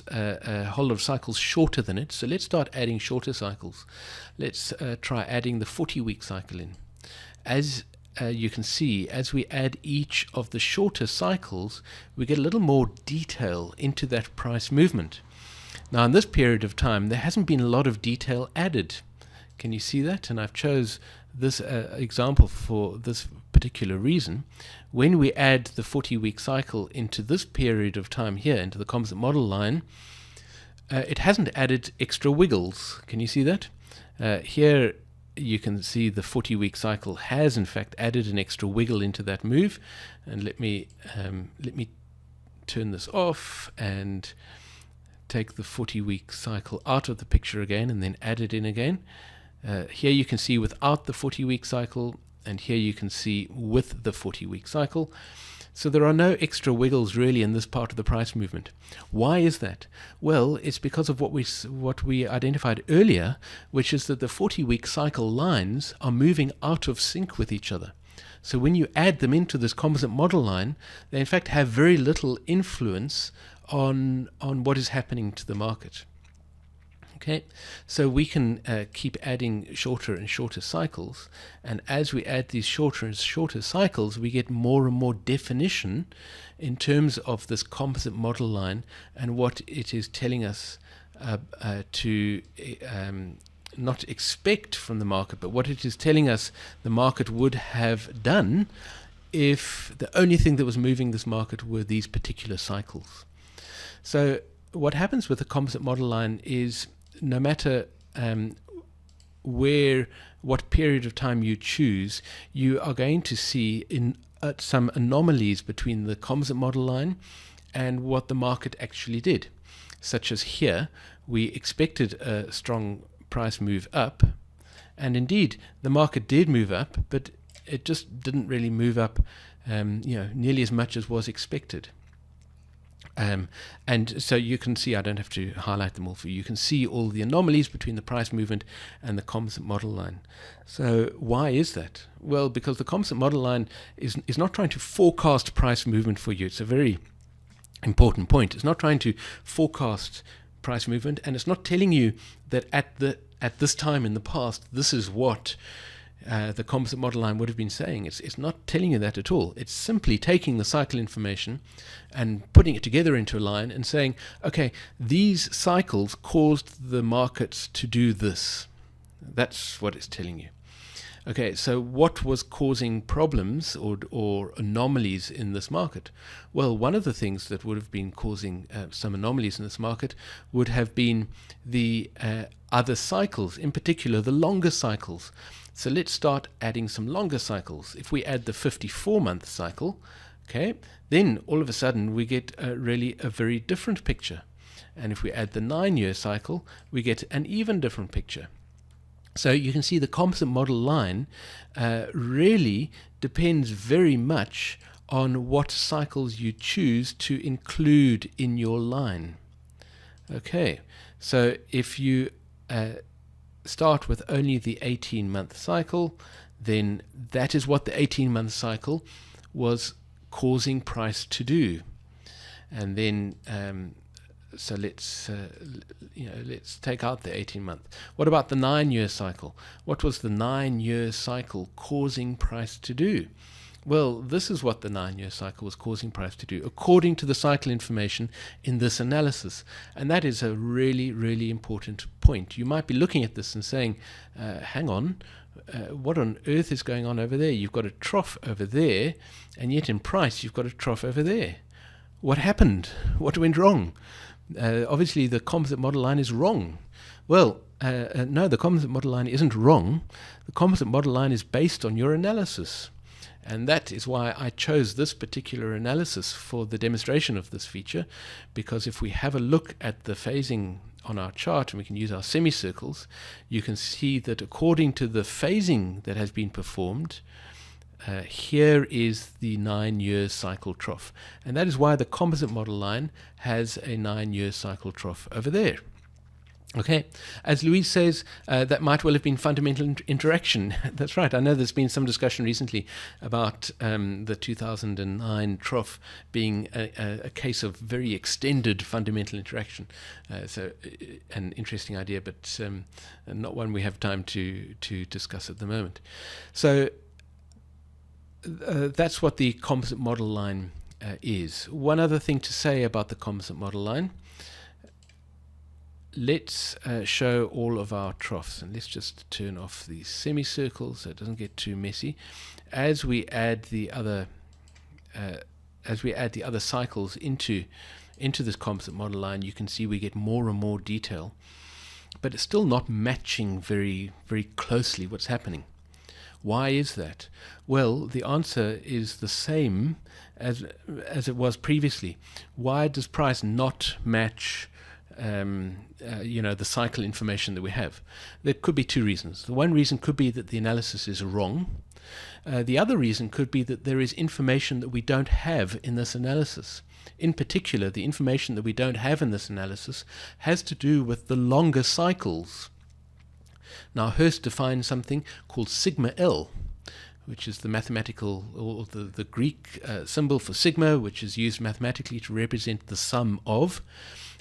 a whole lot of cycles shorter than it. So let's start adding shorter cycles. Let's try adding the 40-week cycle in. As you can see, as we add each of the shorter cycles, we get a little more detail into that price movement. Now in this period of time, there hasn't been a lot of detail added. Can you see that? And I've chose this example for this particular reason. When we add the 40-week cycle into this period of time here, into the composite model line, it hasn't added extra wiggles. Can you see that? Here you can see the 40-week cycle has in fact added an extra wiggle into that move. And let me turn this off and take the 40-week cycle out of the picture again and then add it in again. Here you can see without the 40-week cycle, and here you can see with the 40-week cycle. So there are no extra wiggles really in this part of the price movement. Why is that? Well, it's because of what we identified earlier, which is that the 40-week cycle lines are moving out of sync with each other. So when you add them into this composite model line, they in fact have very little influence on what is happening to the market. Okay, so we can keep adding shorter and shorter cycles, and as we add these shorter and shorter cycles, we get more and more definition in terms of this composite model line and what it is telling us to not expect from the market, but what it is telling us the market would have done if the only thing that was moving this market were these particular cycles. So what happens with the composite model line is no matter what period of time you choose, you are going to see some anomalies between the composite model line and what the market actually did. Such as here, we expected a strong price move up, and indeed the market did move up, but it just didn't really move up nearly as much as was expected. And so you can see, I don't have to highlight them all for you, you can see all the anomalies between the price movement and the composite model line. So why is that? Well, because the composite model line is not trying to forecast price movement for you. It's a very important point. It's not trying to forecast price movement, and it's not telling you that at this time in the past, this is what the composite model line would have been saying. It's not telling you that at all. It's simply taking the cycle information and putting it together into a line and saying, okay, these cycles caused the markets to do this. That's what it's telling you. Okay, so what was causing problems or anomalies in this market? Well, one of the things that would have been causing some anomalies in this market would have been the other cycles, in particular the longer cycles. So let's start adding some longer cycles. If we add the 54-month cycle, okay, then all of a sudden we get really a very different picture. And if we add the 9-year cycle, we get an even different picture. So you can see the composite model line really depends very much on what cycles you choose to include in your line. Okay, so if you start with only the 18-month cycle, then that is what the 18-month cycle was causing price to do. And then so let's take out the 18-month. What about the 9-year cycle? What was the 9-year cycle causing price to do? Well, this is what the 9-year cycle was causing price to do, according to the cycle information in this analysis. And that is a really, really important point. You might be looking at this and saying, hang on, what on earth is going on over there? You've got a trough over there, and yet in price you've got a trough over there. What happened? What went wrong? Obviously the composite model line is wrong. Well, no, the composite model line isn't wrong. The composite model line is based on your analysis. And that is why I chose this particular analysis for the demonstration of this feature, because if we have a look at the phasing on our chart, and we can use our semicircles, you can see that according to the phasing that has been performed, here is the 9-year cycle trough. And that is why the composite model line has a 9-year cycle trough over there. Okay, as Louise says, that might well have been fundamental interaction. That's right. I know there's been some discussion recently about the 2009 trough being a case of very extended fundamental interaction. So an interesting idea, but not one we have time to discuss at the moment. So that's what the composite model line is. One other thing to say about the composite model line. Let's show all of our troughs, and let's just turn off these semicircles so it doesn't get too messy. As we add the other cycles into this composite model line, you can see we get more and more detail, but it's still not matching very, very closely what's happening. Why is that? Well, the answer is the same as it was previously. Why does price not match the cycle information that we have? There could be two reasons. The one reason could be that the analysis is wrong, The other reason could be that there is information that we don't have in this analysis. In particular, the information that we don't have in this analysis has to do with the longer cycles. Now, Hurst defines something called sigma L, which is the mathematical or the Greek symbol for sigma, which is used mathematically to represent the sum of,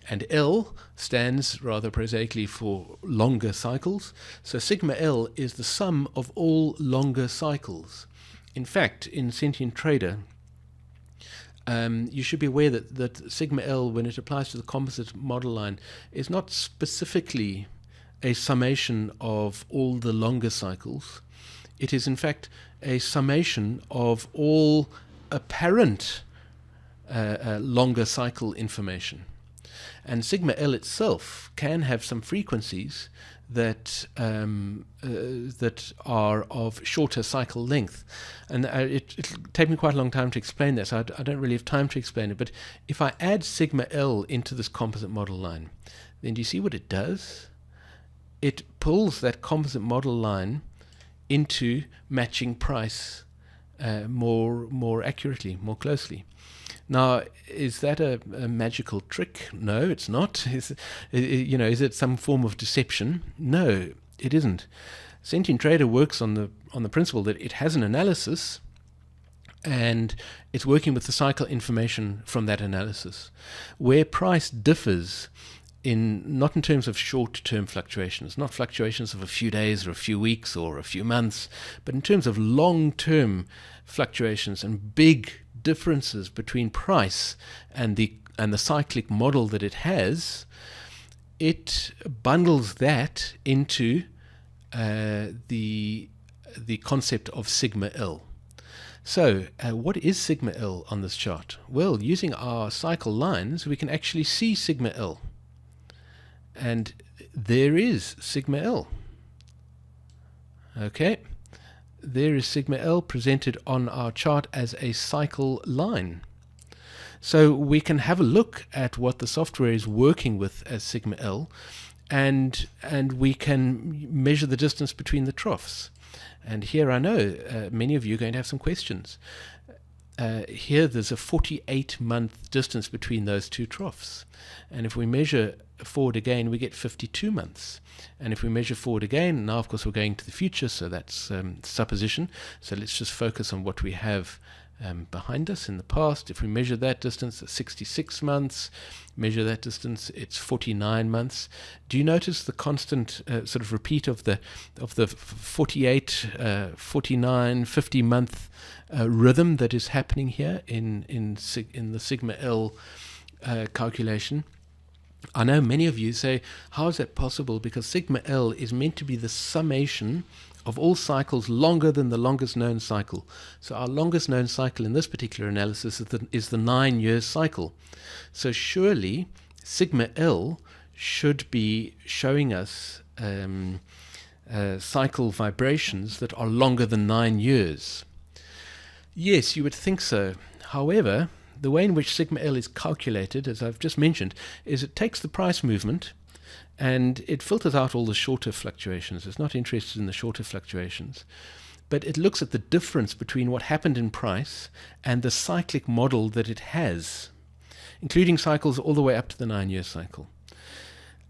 and L stands rather prosaically for longer cycles. So sigma L is the sum of all longer cycles. In fact, in Sentient Trader, you should be aware that sigma L, when it applies to the composite model line, is not specifically a summation of all the longer cycles. It is in fact a summation of all apparent longer cycle information. And sigma L itself can have some frequencies that that are of shorter cycle length, and it'll take me quite a long time to explain that, so I don't really have time to explain it. But if I add sigma L into this composite model line, then do you see what it does? It pulls that composite model line into matching price more accurately, more closely. Now, is that a magical trick? No, it's not. Is it some form of deception? No, it isn't. Sentient Trader works on the principle that it has an analysis, and it's working with the cycle information from that analysis. Where price differs not in terms of short-term fluctuations, not fluctuations of a few days or a few weeks or a few months, but in terms of long-term fluctuations and big differences between price and the cyclic model that it has, it bundles that into the concept of sigma L. So what is sigma L on this chart? Well, using our cycle lines, we can actually see sigma L. And there is sigma L. Okay. There is sigma L presented on our chart as a cycle line. So we can have a look at what the software is working with as sigma L, and we can measure the distance between the troughs. And here I know many of you are going to have some questions. Here there's a 48-month distance between those two troughs. And if we measure forward again, we get 52 months. And if we measure forward again, now of course we're going to the future, so that's supposition. So let's just focus on what we have behind us in the past. If we measure that distance at 66 months, measure that distance, it's 49 months. Do you notice the constant sort of repeat of the 48, 49, 50 month rhythm that is happening here in the sigma L calculation? I know many of you say, how is that possible? Because sigma L is meant to be the summation of all cycles longer than the longest known cycle. So our longest known cycle in this particular analysis is the 9-year cycle. So surely sigma L should be showing us cycle vibrations that are longer than 9 years. Yes, you would think so. However, the way in which sigma L is calculated, as I've just mentioned, is it takes the price movement and it filters out all the shorter fluctuations. It's not interested in the shorter fluctuations, but it looks at the difference between what happened in price and the cyclic model that it has, including cycles all the way up to the 9-year cycle.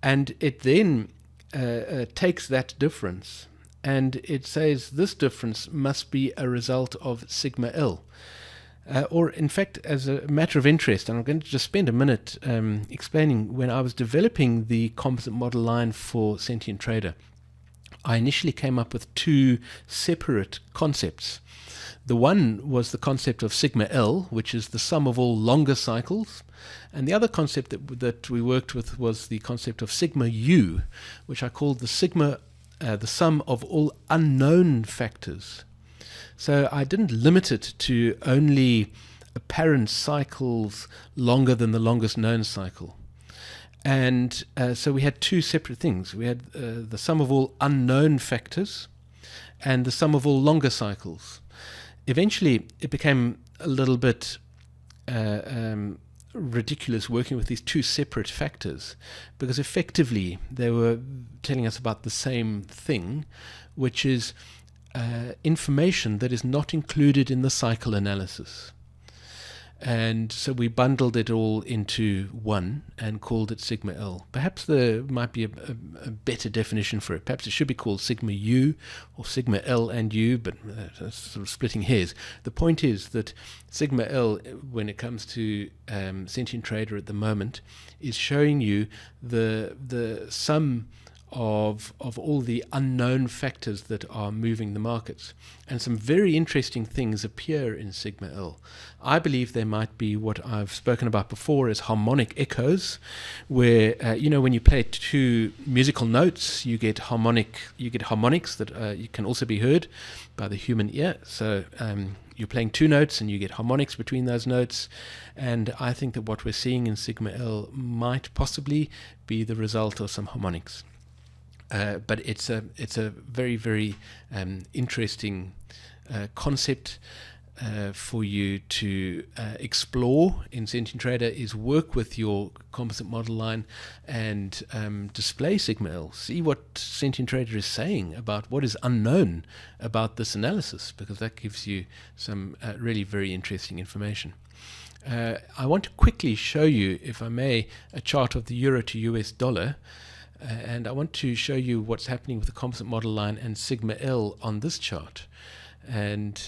And it then takes that difference and it says this difference must be a result of sigma L. Or in fact, as a matter of interest, and I'm going to just spend a minute explaining, when I was developing the composite model line for Sentient Trader, I initially came up with two separate concepts. The one was the concept of sigma L, which is the sum of all longer cycles, and the other concept that we worked with was the concept of sigma U, which I called the sum of all unknown factors. So I didn't limit it to only apparent cycles longer than the longest known cycle. And so we had two separate things. We had the sum of all unknown factors and the sum of all longer cycles. Eventually, it became a little bit ridiculous working with these two separate factors, because effectively they were telling us about the same thing, which is information that is not included in the cycle analysis. And so we bundled it all into one and called it sigma L. Perhaps there might be a better definition for it. Perhaps it should be called sigma U or sigma L and U, but that's sort of splitting hairs. The point is that sigma L, when it comes to Sentient Trader at the moment, is showing you the sum of all the unknown factors that are moving the markets. And some very interesting things appear in sigma L. I believe there might be what I've spoken about before as harmonic echoes, where when you play two musical notes, you get harmonics that you can also be heard by the human ear. So you're playing two notes and you get harmonics between those notes, and I think that what we're seeing in sigma L might possibly be the result of some harmonics. But it's a very, very interesting concept for you to explore in Sentient Trader, is work with your composite model line and display sigma L. See what Sentient Trader is saying about what is unknown about this analysis, because that gives you some really very interesting information. I want to quickly show you, if I may, a chart of the euro to US dollar. And I want to show you what's happening with the composite model line and sigma L on this chart. And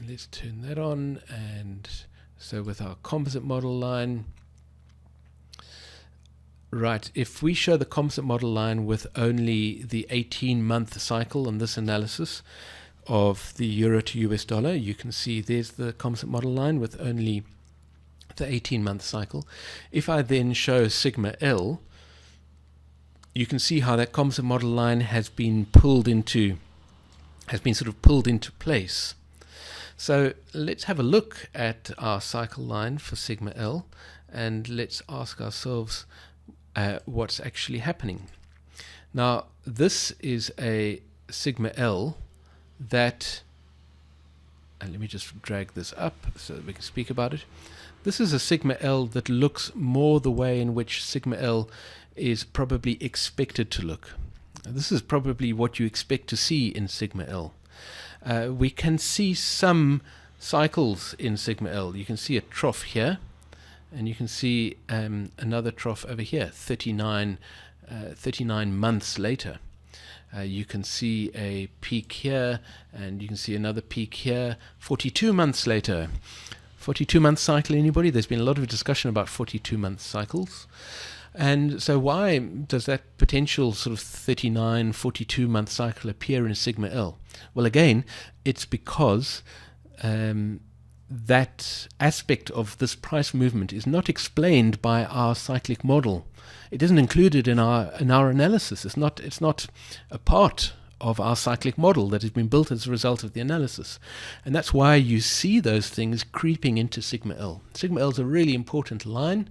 let's turn that on. And so with our composite model line, right, if we show the composite model line with only the 18-month cycle on this analysis of the euro to US dollar, you can see there's the composite model line with only the 18-month cycle. If I then show sigma L, you can see how that composite model line has been sort of pulled into place. So let's have a look at our cycle line for sigma L, and let's ask ourselves what's actually happening. Now, this is a sigma L that, and let me just drag this up so that we can speak about it. This is a sigma L that looks more the way in which sigma L is probably expected to look. This is probably what you expect to see in sigma L. We can see some cycles in sigma L. You can see a trough here, and you can see another trough over here, 39 months later. You can see a peak here, and you can see another peak here, 42 months later. 42-month cycle, anybody? There's been a lot of discussion about 42-month cycles. And so why does that potential sort of 39, 42-month cycle appear in sigma L? Well, again, it's because that aspect of this price movement is not explained by our cyclic model. It isn't included in our analysis. It's not a part of our cyclic model that has been built as a result of the analysis. And that's why you see those things creeping into sigma L. Sigma L is a really important line.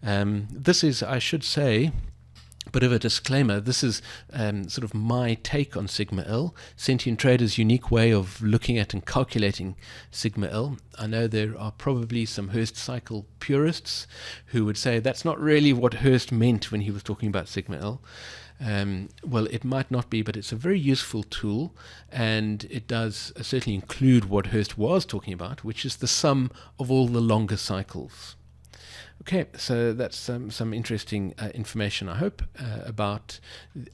This is, I should say, a bit of a disclaimer, this is sort of my take on sigma L, Sentient Trader's unique way of looking at and calculating sigma L. I know there are probably some Hurst cycle purists who would say that's not really what Hurst meant when he was talking about sigma L. Well, it might not be, but it's a very useful tool, and it does certainly include what Hurst was talking about, which is the sum of all the longer cycles. Okay, so that's some interesting information, I hope, about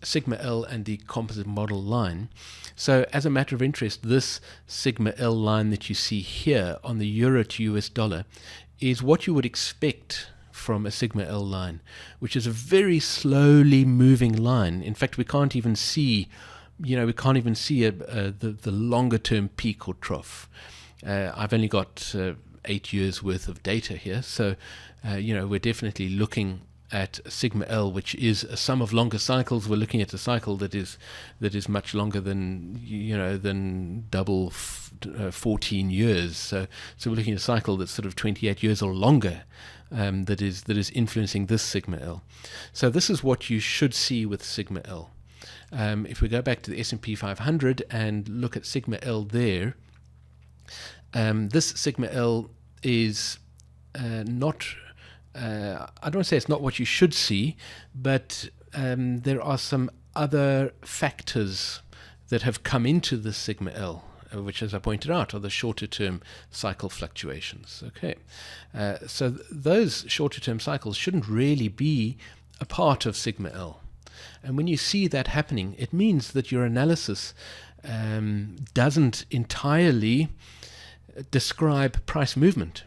sigma L and the composite model line. So as a matter of interest, this sigma L line that you see here on the euro to US dollar is what you would expect from a sigma L line, which is a very slowly moving line. In fact, we can't even see, the longer term peak or trough. I've only got 8 years worth of data here, so we're definitely looking at sigma L, which is a sum of longer cycles. We're looking at a cycle that is much longer than double 14 years. So we're looking at a cycle that's sort of 28 years or longer. That is influencing this sigma L. So this is what you should see with sigma L. If we go back to the S&P 500 and look at sigma L there, this sigma L is not, I don't want to say it's not what you should see, but there are some other factors that have come into the sigma L, which, as I pointed out, are the shorter term cycle fluctuations. Okay, so those shorter term cycles shouldn't really be a part of sigma L. And when you see that happening, it means that your analysis doesn't entirely describe price movement.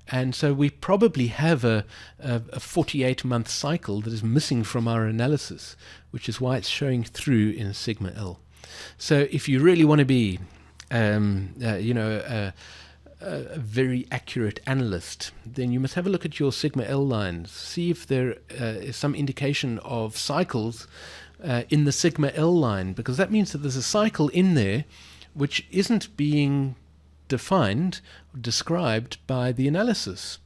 And so we probably have a 48-month cycle that is missing from our analysis, which is why it's showing through in sigma L. So if you really want to be a very accurate analyst, then you must have a look at your sigma L lines, see if there is some indication of cycles in the sigma L line, because that means that there's a cycle in there which isn't being defined or described by the analysis.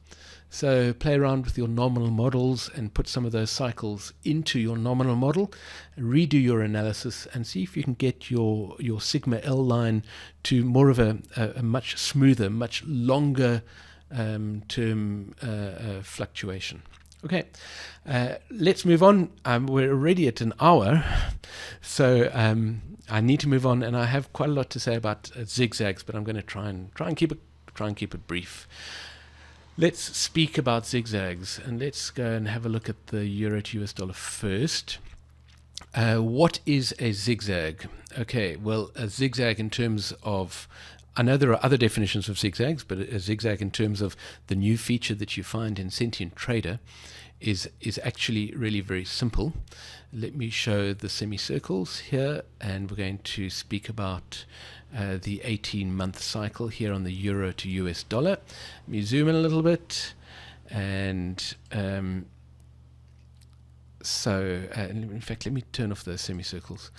So play around with your nominal models and put some of those cycles into your nominal model, redo your analysis, and see if you can get your sigma L line to more of a much smoother, much longer term fluctuation. Okay, let's move on. We're already at an hour, so I need to move on, and I have quite a lot to say about zigzags, but I'm going to try and keep it brief. Let's speak about zigzags, and let's go and have a look at the euro to US dollar first. What is a zigzag? Okay, well, a zigzag in terms of, I know there are other definitions of zigzags, but a zigzag in terms of the new feature that you find in Sentient Trader is actually really very simple. Let me show the semicircles here, and we're going to speak about the 18-month cycle here on the euro to US dollar. Let me zoom in a little bit, and in fact, let me turn off those semicircles.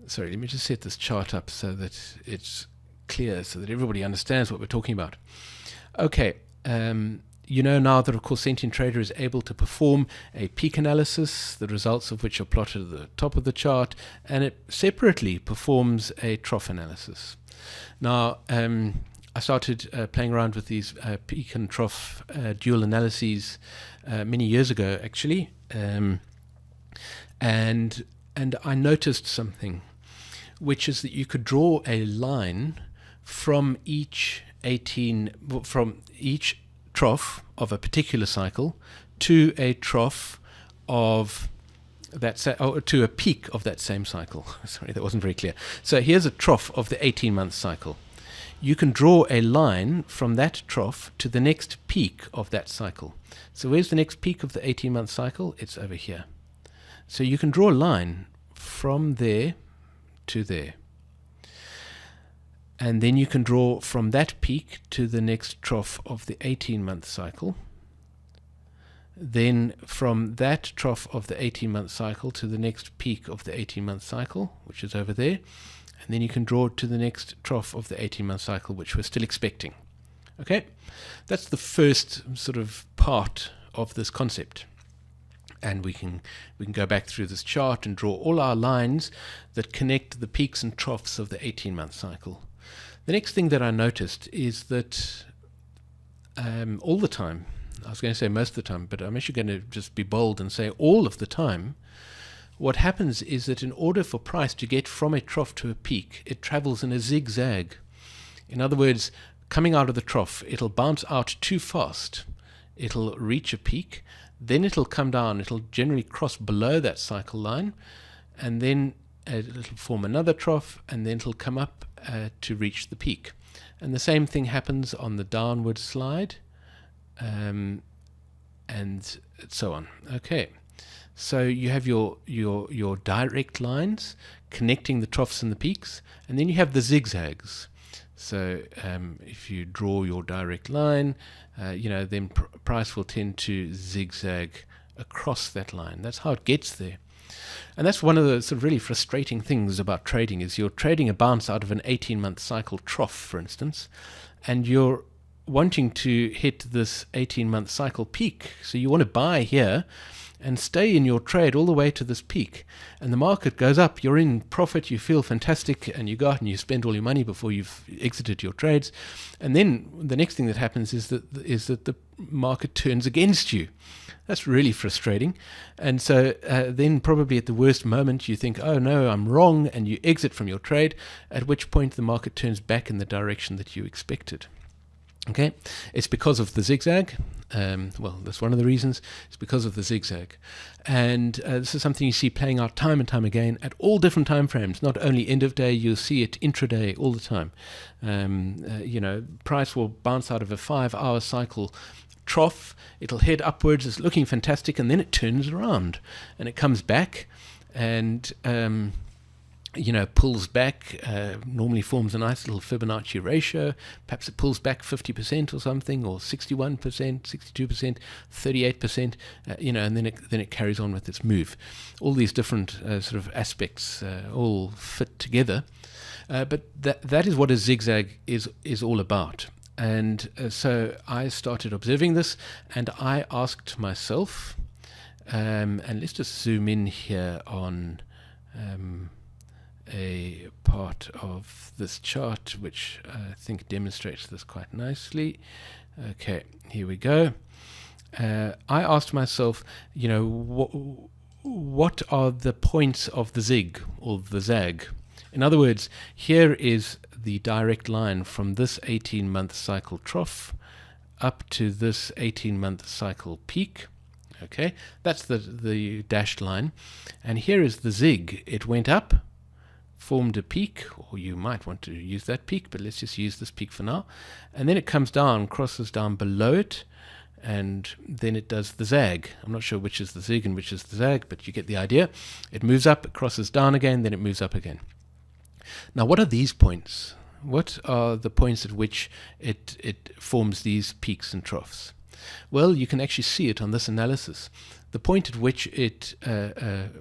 Sorry, let me just set this chart up so that it's clear, so that everybody understands what we're talking about. Okay, you know now that, of course, Sentient Trader is able to perform a peak analysis, the results of which are plotted at the top of the chart, and it separately performs a trough analysis. Now, I started playing around with these peak and trough dual analyses many years ago, actually, and I noticed something, which is that you could draw a line from each trough of a particular cycle to a trough of that to a peak of that same cycle. Sorry, that wasn't very clear. So here's a trough of the 18-month cycle. You can draw a line from that trough to the next peak of that cycle. So where's the next peak of the 18-month cycle? It's over here. So you can draw a line from there to there. And then you can draw from that peak to the next trough of the 18-month cycle. Then from that trough of the 18-month cycle to the next peak of the 18-month cycle, which is over there. And then you can draw to the next trough of the 18-month cycle, which we're still expecting. Okay, that's the first sort of part of this concept. And we can go back through this chart and draw all our lines that connect the peaks and troughs of the 18-month cycle. The next thing that I noticed is that all the time, I was going to say most of the time, but I'm actually going to just be bold and say all of the time, what happens is that in order for price to get from a trough to a peak, it travels in a zigzag. In other words, coming out of the trough, it'll bounce out too fast. It'll reach a peak, then it'll come down, it'll generally cross below that cycle line, and then it'll form another trough, and then it'll come up to reach the peak. And the same thing happens on the downward slide, and so on. Okay, so you have your direct lines connecting the troughs and the peaks, and then you have the zigzags. So if you draw your direct line, then price will tend to zigzag across that line. That's how it gets there. And that's one of the sort of really frustrating things about trading, is you're trading a bounce out of an 18-month cycle trough, for instance, and you're wanting to hit this 18-month cycle peak. So you want to buy here and stay in your trade all the way to this peak. And the market goes up, you're in profit, you feel fantastic, and you go out and you spend all your money before you've exited your trades. And then the next thing that happens is that the market turns against you. That's really frustrating. And so then probably at the worst moment you think, oh no, I'm wrong, and you exit from your trade, at which point the market turns back in the direction that you expected. Okay, it's because of the zigzag. Well, that's one of the reasons. It's because of the zigzag. And this is something you see playing out time and time again at all different time frames. Not only end of day, you'll see it intraday all the time. You know, price will bounce out of a 5-hour cycle trough. It'll head upwards. It's looking fantastic, and then it turns around and it comes back and you know, pulls back, normally forms a nice little Fibonacci ratio. Perhaps it pulls back 50% or something, or 61%, 62%, 38%, you know, and then it carries on with its move. All these different sort of aspects all fit together. But that is what a zigzag is all about. And so I started observing this, and I asked myself, and let's just zoom in here on a part of this chart which I think demonstrates this quite nicely. Okay, here we go. I asked myself, you know, what are the points of the zig or the zag? In other words, here is the direct line from this 18-month cycle trough up to this 18-month cycle peak. Okay, that's the dashed line. And here is the zig. It went up, formed a peak, or you might want to use that peak, but let's just use this peak for now. And then it comes down, crosses down below it, and then it does the zag. I'm not sure which is the zig and which is the zag, but you get the idea. It moves up, it crosses down again, then it moves up again. Now, what are these points? What are the points at which it forms these peaks and troughs? Well, you can actually see it on this analysis. The point at which it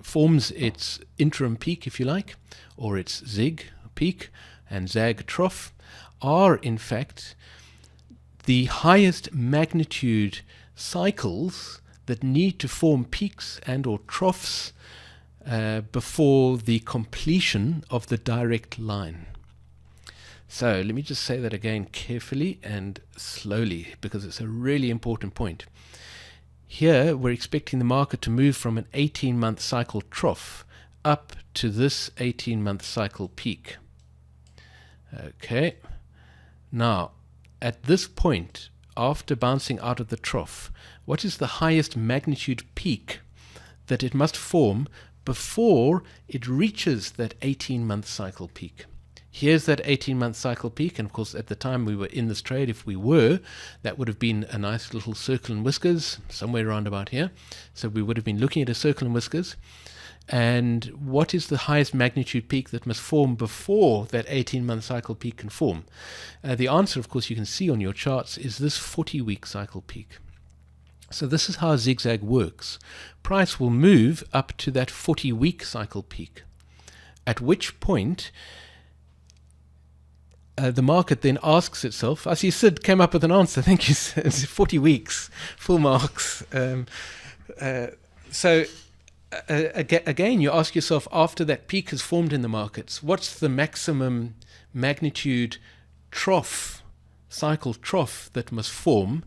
forms its interim peak, if you like, or its zig peak and zag trough, are in fact the highest magnitude cycles that need to form peaks and or troughs before the completion of the direct line. So let me just say that again carefully and slowly, because it's a really important point. Here we're expecting the market to move from an 18-month cycle trough up to this 18-month cycle peak. Okay, now at this point, after bouncing out of the trough, what is the highest magnitude peak that it must form before it reaches that 18-month cycle peak? Here's that 18-month cycle peak, and of course at the time we were in this trade, if we were, that would have been a nice little circle and whiskers somewhere around about here. So we would have been looking at a circle and whiskers. And what is the highest magnitude peak that must form before that 18-month cycle peak can form? The answer, of course, you can see on your charts, is this 40-week cycle peak. So this is how a zigzag works. Price will move up to that 40-week cycle peak, at which point the market then asks itself, I see Sid came up with an answer, thank you, Sid. 40 weeks, full marks. So again, you ask yourself, after that peak has formed in the markets, what's the maximum magnitude trough, cycle trough that must form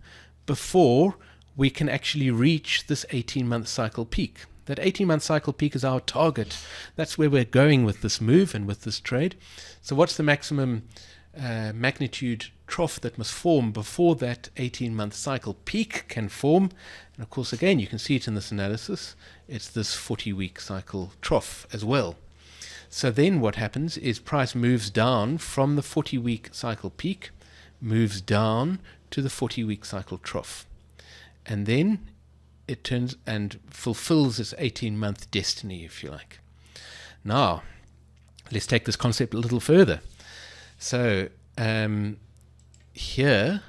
before we can actually reach this 18-month cycle peak? That 18-month cycle peak is our target. That's where we're going with this move and with this trade. So what's the maximum magnitude trough that must form before that 18-month cycle peak can form? And of course, again, you can see it in this analysis. It's this 40-week cycle trough as well. So then what happens is price moves down from the 40-week cycle peak, moves down to the 40-week cycle trough. And then it turns and fulfills its 18-month destiny, if you like. Now, let's take this concept a little further. So here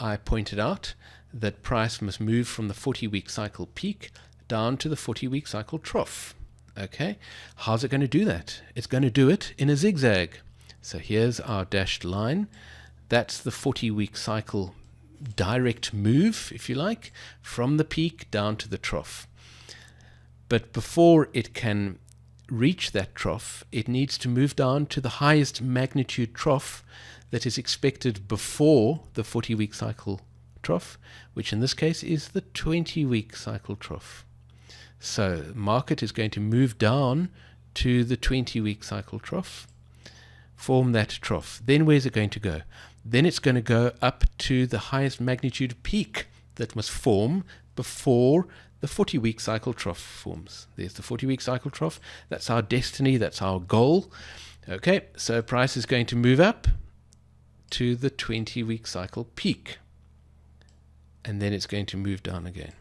I pointed out that price must move from the 40-week cycle peak down to the 40-week cycle trough. Okay, how's it going to do that? It's going to do it in a zigzag. So here's our dashed line. That's the 40-week cycle direct move, if you like, from the peak down to the trough. But before it can reach that trough, it needs to move down to the highest magnitude trough that is expected before the 40-week cycle trough, which in this case is the 20-week cycle trough. So market is going to move down to the 20-week cycle trough, form that trough. Then where's it going to go? Then it's going to go up to the highest magnitude peak that must form before the 40-week cycle trough forms. There's the 40-week cycle trough. That's our destiny. That's our goal. Okay, so price is going to move up to the 20-week cycle peak, and then it's going to move down again.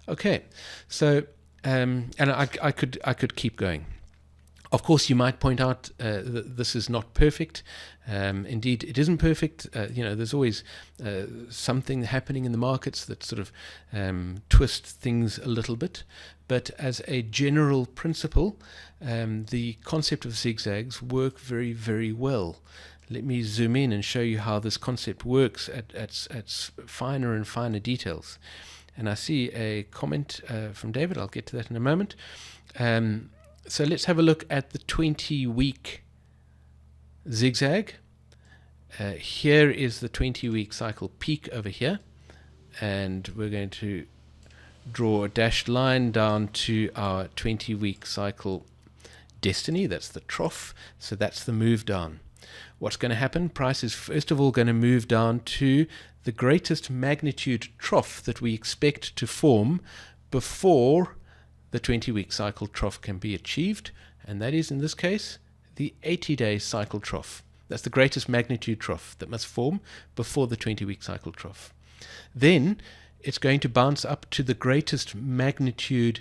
Okay, so and I could keep going. Of course, you might point out that this is not perfect. Indeed, it isn't perfect. There's always something happening in the markets that sort of twist things a little bit. But as a general principle, the concept of zigzags work very, very well. Let me zoom in and show you how this concept works at finer and finer details. And I see a comment from David. I'll get to that in a moment. So let's have a look at the 20-week zigzag. Here is the 20-week cycle peak over here. And we're going to draw a dashed line down to our 20-week cycle destiny. That's the trough. So that's the move down. What's going to happen? Price is first of all going to move down to the greatest magnitude trough that we expect to form before the 20-week cycle trough can be achieved, and that is, in this case, the 80-day cycle trough. That's the greatest magnitude trough that must form before the 20-week cycle trough. Then it's going to bounce up to the greatest magnitude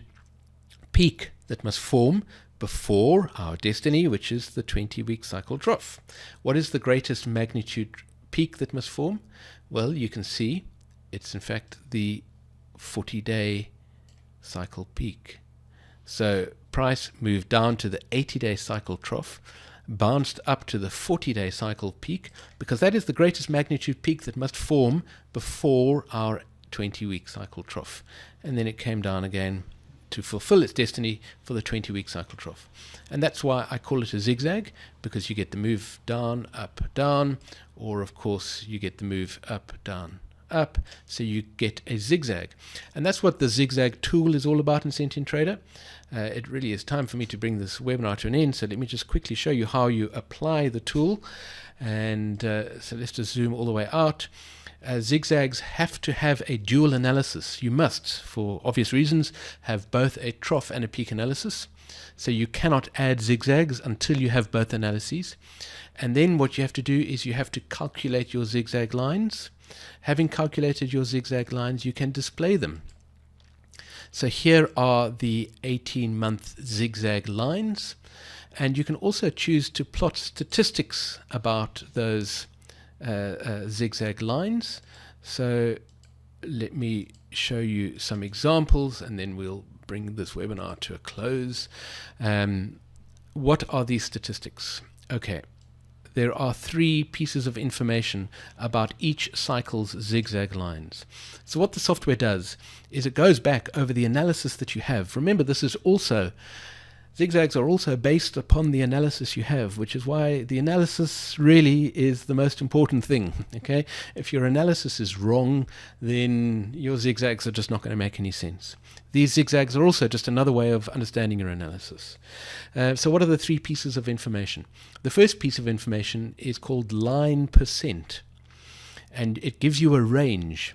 peak that must form before our destiny, which is the 20-week cycle trough. What is the greatest magnitude peak that must form? Well, you can see it's in fact the 40-day cycle peak. So price moved down to the 80-day cycle trough, bounced up to the 40-day cycle peak, because that is the greatest magnitude peak that must form before our 20-week cycle trough. And then it came down again to fulfill its destiny for the 20-week cycle trough. And that's why I call it a zigzag, because you get the move down, down, or of course you get the move up, down, up, so you get a zigzag. And that's what the zigzag tool is all about in Sentient Trader. It really is time for me to bring this webinar to an end, so let me just quickly show you how you apply the tool. And so let's just zoom all the way out. Zigzags have to have a dual analysis. You must, for obvious reasons, have both a trough and a peak analysis. So you cannot add zigzags until you have both analyses. And then what you have to do is you have to calculate your zigzag lines. Having calculated your zigzag lines, you can display them. So here are the 18-month zigzag lines, and you can also choose to plot statistics about those zigzag lines. So let me show you some examples, and then we'll bring this webinar to a close. What are these statistics? Okay. There are 3 pieces of information about each cycle's zigzag lines. So what the software does is it goes back over the analysis that you have. Remember, this is also, zigzags are also based upon the analysis you have, which is why the analysis really is the most important thing. Okay, if your analysis is wrong, then your zigzags are just not going to make any sense. These zigzags are also just another way of understanding your analysis. So what are the 3 pieces of information? The first piece of information is called line percent, and it gives you a range.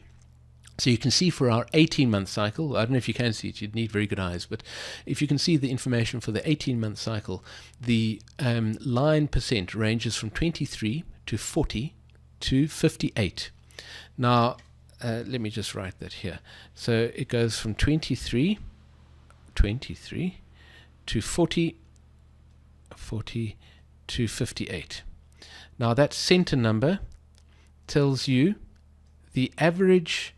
So you can see for our 18-month cycle, I don't know if you can see it, you'd need very good eyes, but if you can see the information for the 18-month cycle, the line percent ranges from 23 to 40 to 58. Now, let me just write that here. So it goes from 23 to 40 to 58. Now that center number tells you the average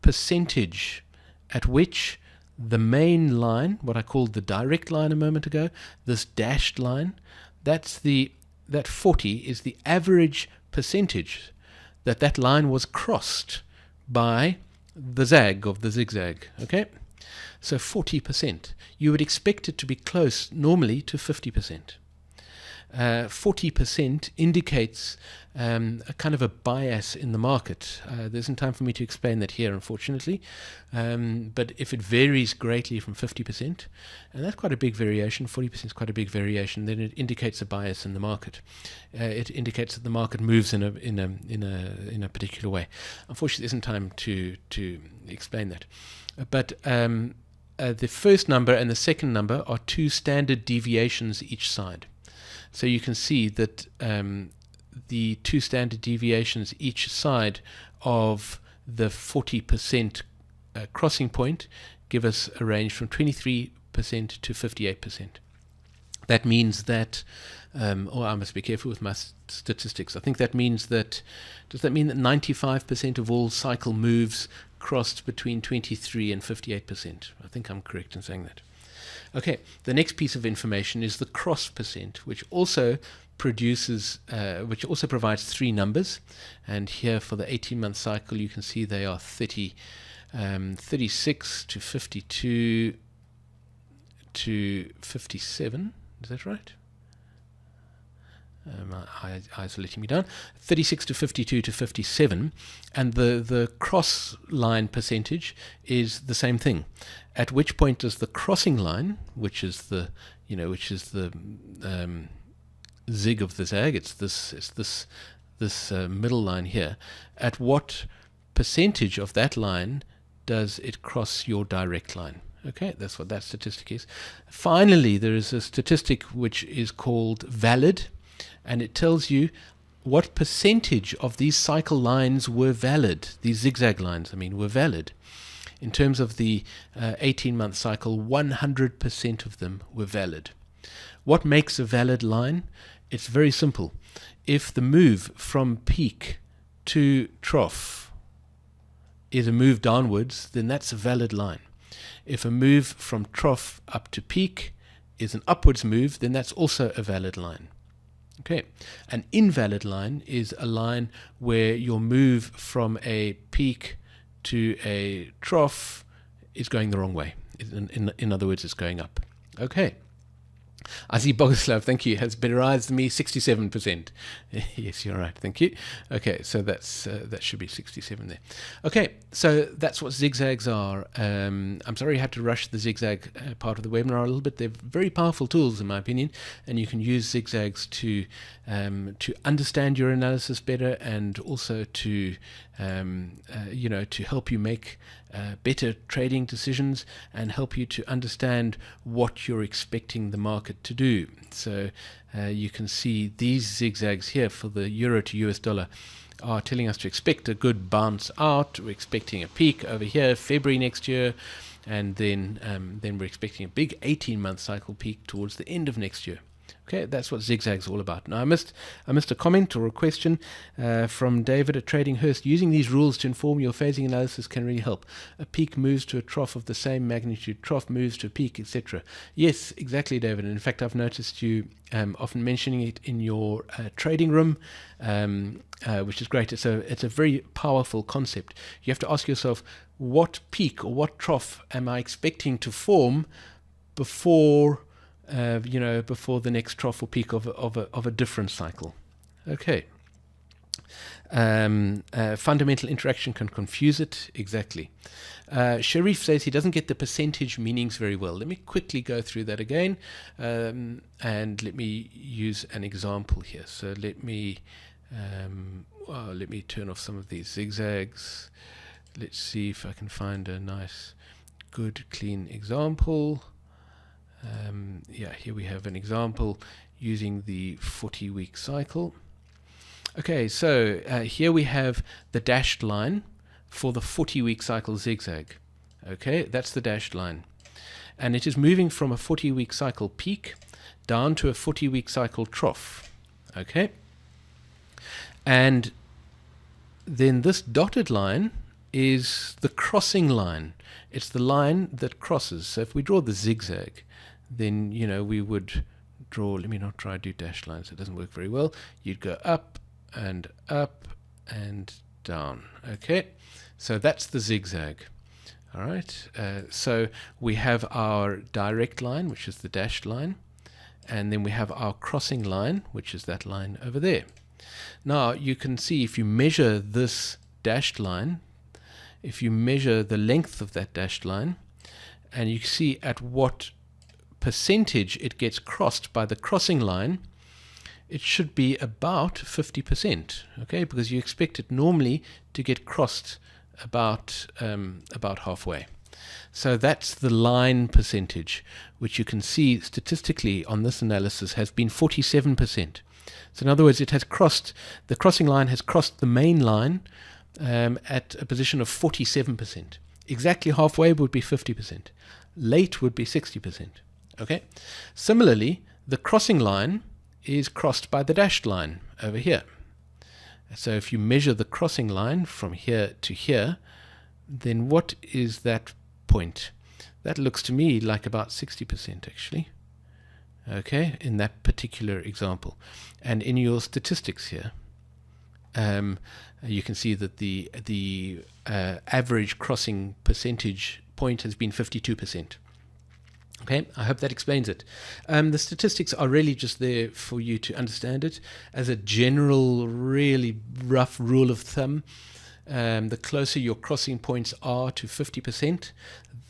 percentage at which the main line, what I called the direct line a moment ago, this dashed line, that 40 is the average percentage that line was crossed by the zag of the zigzag. Okay, so 40%. You would expect it to be close normally to 50%. 40% indicates a kind of a bias in the market. There isn't time for me to explain that here, unfortunately. But if it varies greatly from 50%, and that's quite a big variation, 40% is quite a big variation, then it indicates a bias in the market. It indicates that the market moves in a particular way. Unfortunately, there isn't time to explain that. But the first number and the second number are two standard deviations each side. So you can see that the two standard deviations each side of the 40% crossing point give us a range from 23% to 58%. That means that, I must be careful with my statistics. I think that means that, does that mean that 95% of all cycle moves crossed between 23 and 58%? I think I'm correct in saying that. Okay, the next piece of information is the cross percent, which also provides three numbers. And here for the 18-month cycle, you can see they are 36 to 52 to 57. Is that right? My eyes are letting me down. 36 to 52 to 57, and the cross line percentage is the same thing. At which point does the crossing line, which is the zig of the zag, it's this middle line here. At what percentage of that line does it cross your direct line? Okay, that's what that statistic is. Finally, there is a statistic which is called valid, and it tells you what percentage of these cycle lines were valid, these zigzag lines, were valid. In terms of the 18-month cycle, 100% of them were valid. What makes a valid line? It's very simple. If the move from peak to trough is a move downwards, then that's a valid line. If a move from trough up to peak is an upwards move, then that's also a valid line. Okay, an invalid line is a line where your move from a peak to a trough is going the wrong way. In other words, it's going up. Okay. I see Bogoslav, thank you, has better eyes than me, 67%. Yes, you're right, thank you. Okay, so that's that should be 67 there. Okay, so that's what zigzags are. I'm sorry I had to rush the zigzag part of the webinar a little bit. They're very powerful tools, in my opinion, and you can use zigzags to understand your analysis better, and also to to help you make better trading decisions and help you to understand what you're expecting the market to do. So you can see these zigzags here for the euro to US dollar are telling us to expect a good bounce out. We're expecting a peak over here February next year, and then we're expecting a big 18-month cycle peak towards the end of next year. Okay, that's what Zigzag's all about. Now, I missed a comment or a question from David at Trading Hurst. Using these rules to inform your phasing analysis can really help. A peak moves to a trough of the same magnitude, trough moves to a peak, etc. Yes, exactly, David. And in fact, I've noticed you often mentioning it in your trading room, which is great. It's a very powerful concept. You have to ask yourself, what peak or what trough am I expecting to form before before the next trough or peak of a different cycle. Okay. Fundamental interaction can confuse it. Exactly. Sharif says he doesn't get the percentage meanings very well. Let me quickly go through that again, and let me use an example here. So let me turn off some of these zigzags. Let's see if I can find a nice, good, clean example. Here we have an example using the 40-week cycle. Okay, so here we have the dashed line for the 40-week cycle zigzag. Okay, that's the dashed line. And it is moving from a 40-week cycle peak down to a 40-week cycle trough. Okay. And then this dotted line is the crossing line. It's the line that crosses. So if we draw the zigzag, then we would draw, let me not try to do dashed lines, it doesn't work very well. You'd go up and down. Okay, so that's the zigzag. Alright, so we have our direct line, which is the dashed line, and then we have our crossing line, which is that line over there. Now you can see if you measure this dashed line, if you measure the length of that dashed line, and you see at what percentage it gets crossed by the crossing line, it should be about 50%, okay, because you expect it normally to get crossed about halfway. So that's the line percentage, which you can see statistically on this analysis has been 47%. So in other words, it has crossed, the crossing line has crossed the main line at a position of 47%. Exactly halfway would be 50%. Late would be 60%. Okay. Similarly, the crossing line is crossed by the dashed line over here. So if you measure the crossing line from here to here, then what is that point? That looks to me like about 60% actually. Okay, in that particular example. And in your statistics here, you can see that the average crossing percentage point has been 52%. Okay, I hope that explains it. The statistics are really just there for you to understand it. As a general, really rough rule of thumb, the closer your crossing points are to 50%,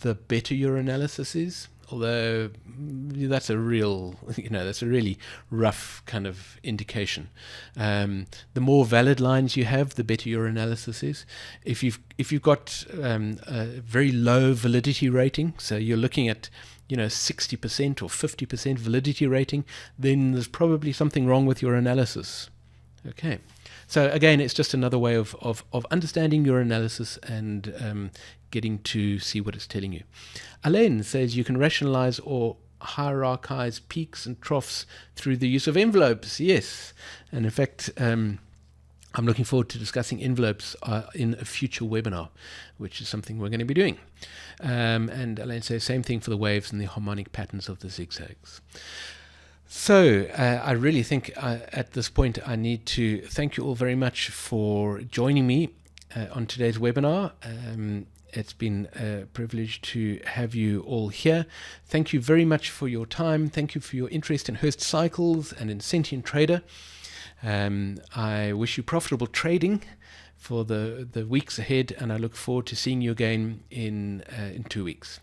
the better your analysis is. Although that's a real, that's a really rough kind of indication. The more valid lines you have, the better your analysis is. If you've got a very low validity rating, so you're looking at 60% or 50% validity rating, then there's probably something wrong with your analysis. Okay. So again, it's just another way of understanding your analysis and getting to see what it's telling you. Alain says you can rationalize or hierarchize peaks and troughs through the use of envelopes. Yes. And in fact, I'm looking forward to discussing envelopes in a future webinar, which is something we're going to be doing. And Alain says same thing for the waves and the harmonic patterns of the zigzags. So I really think at this point I need to thank you all very much for joining me on today's webinar. It's been a privilege to have you all here. Thank you very much for your time. Thank you for your interest in Hurst cycles and in Sentient Trader. I wish you profitable trading for the weeks ahead, and I look forward to seeing you again in 2 weeks.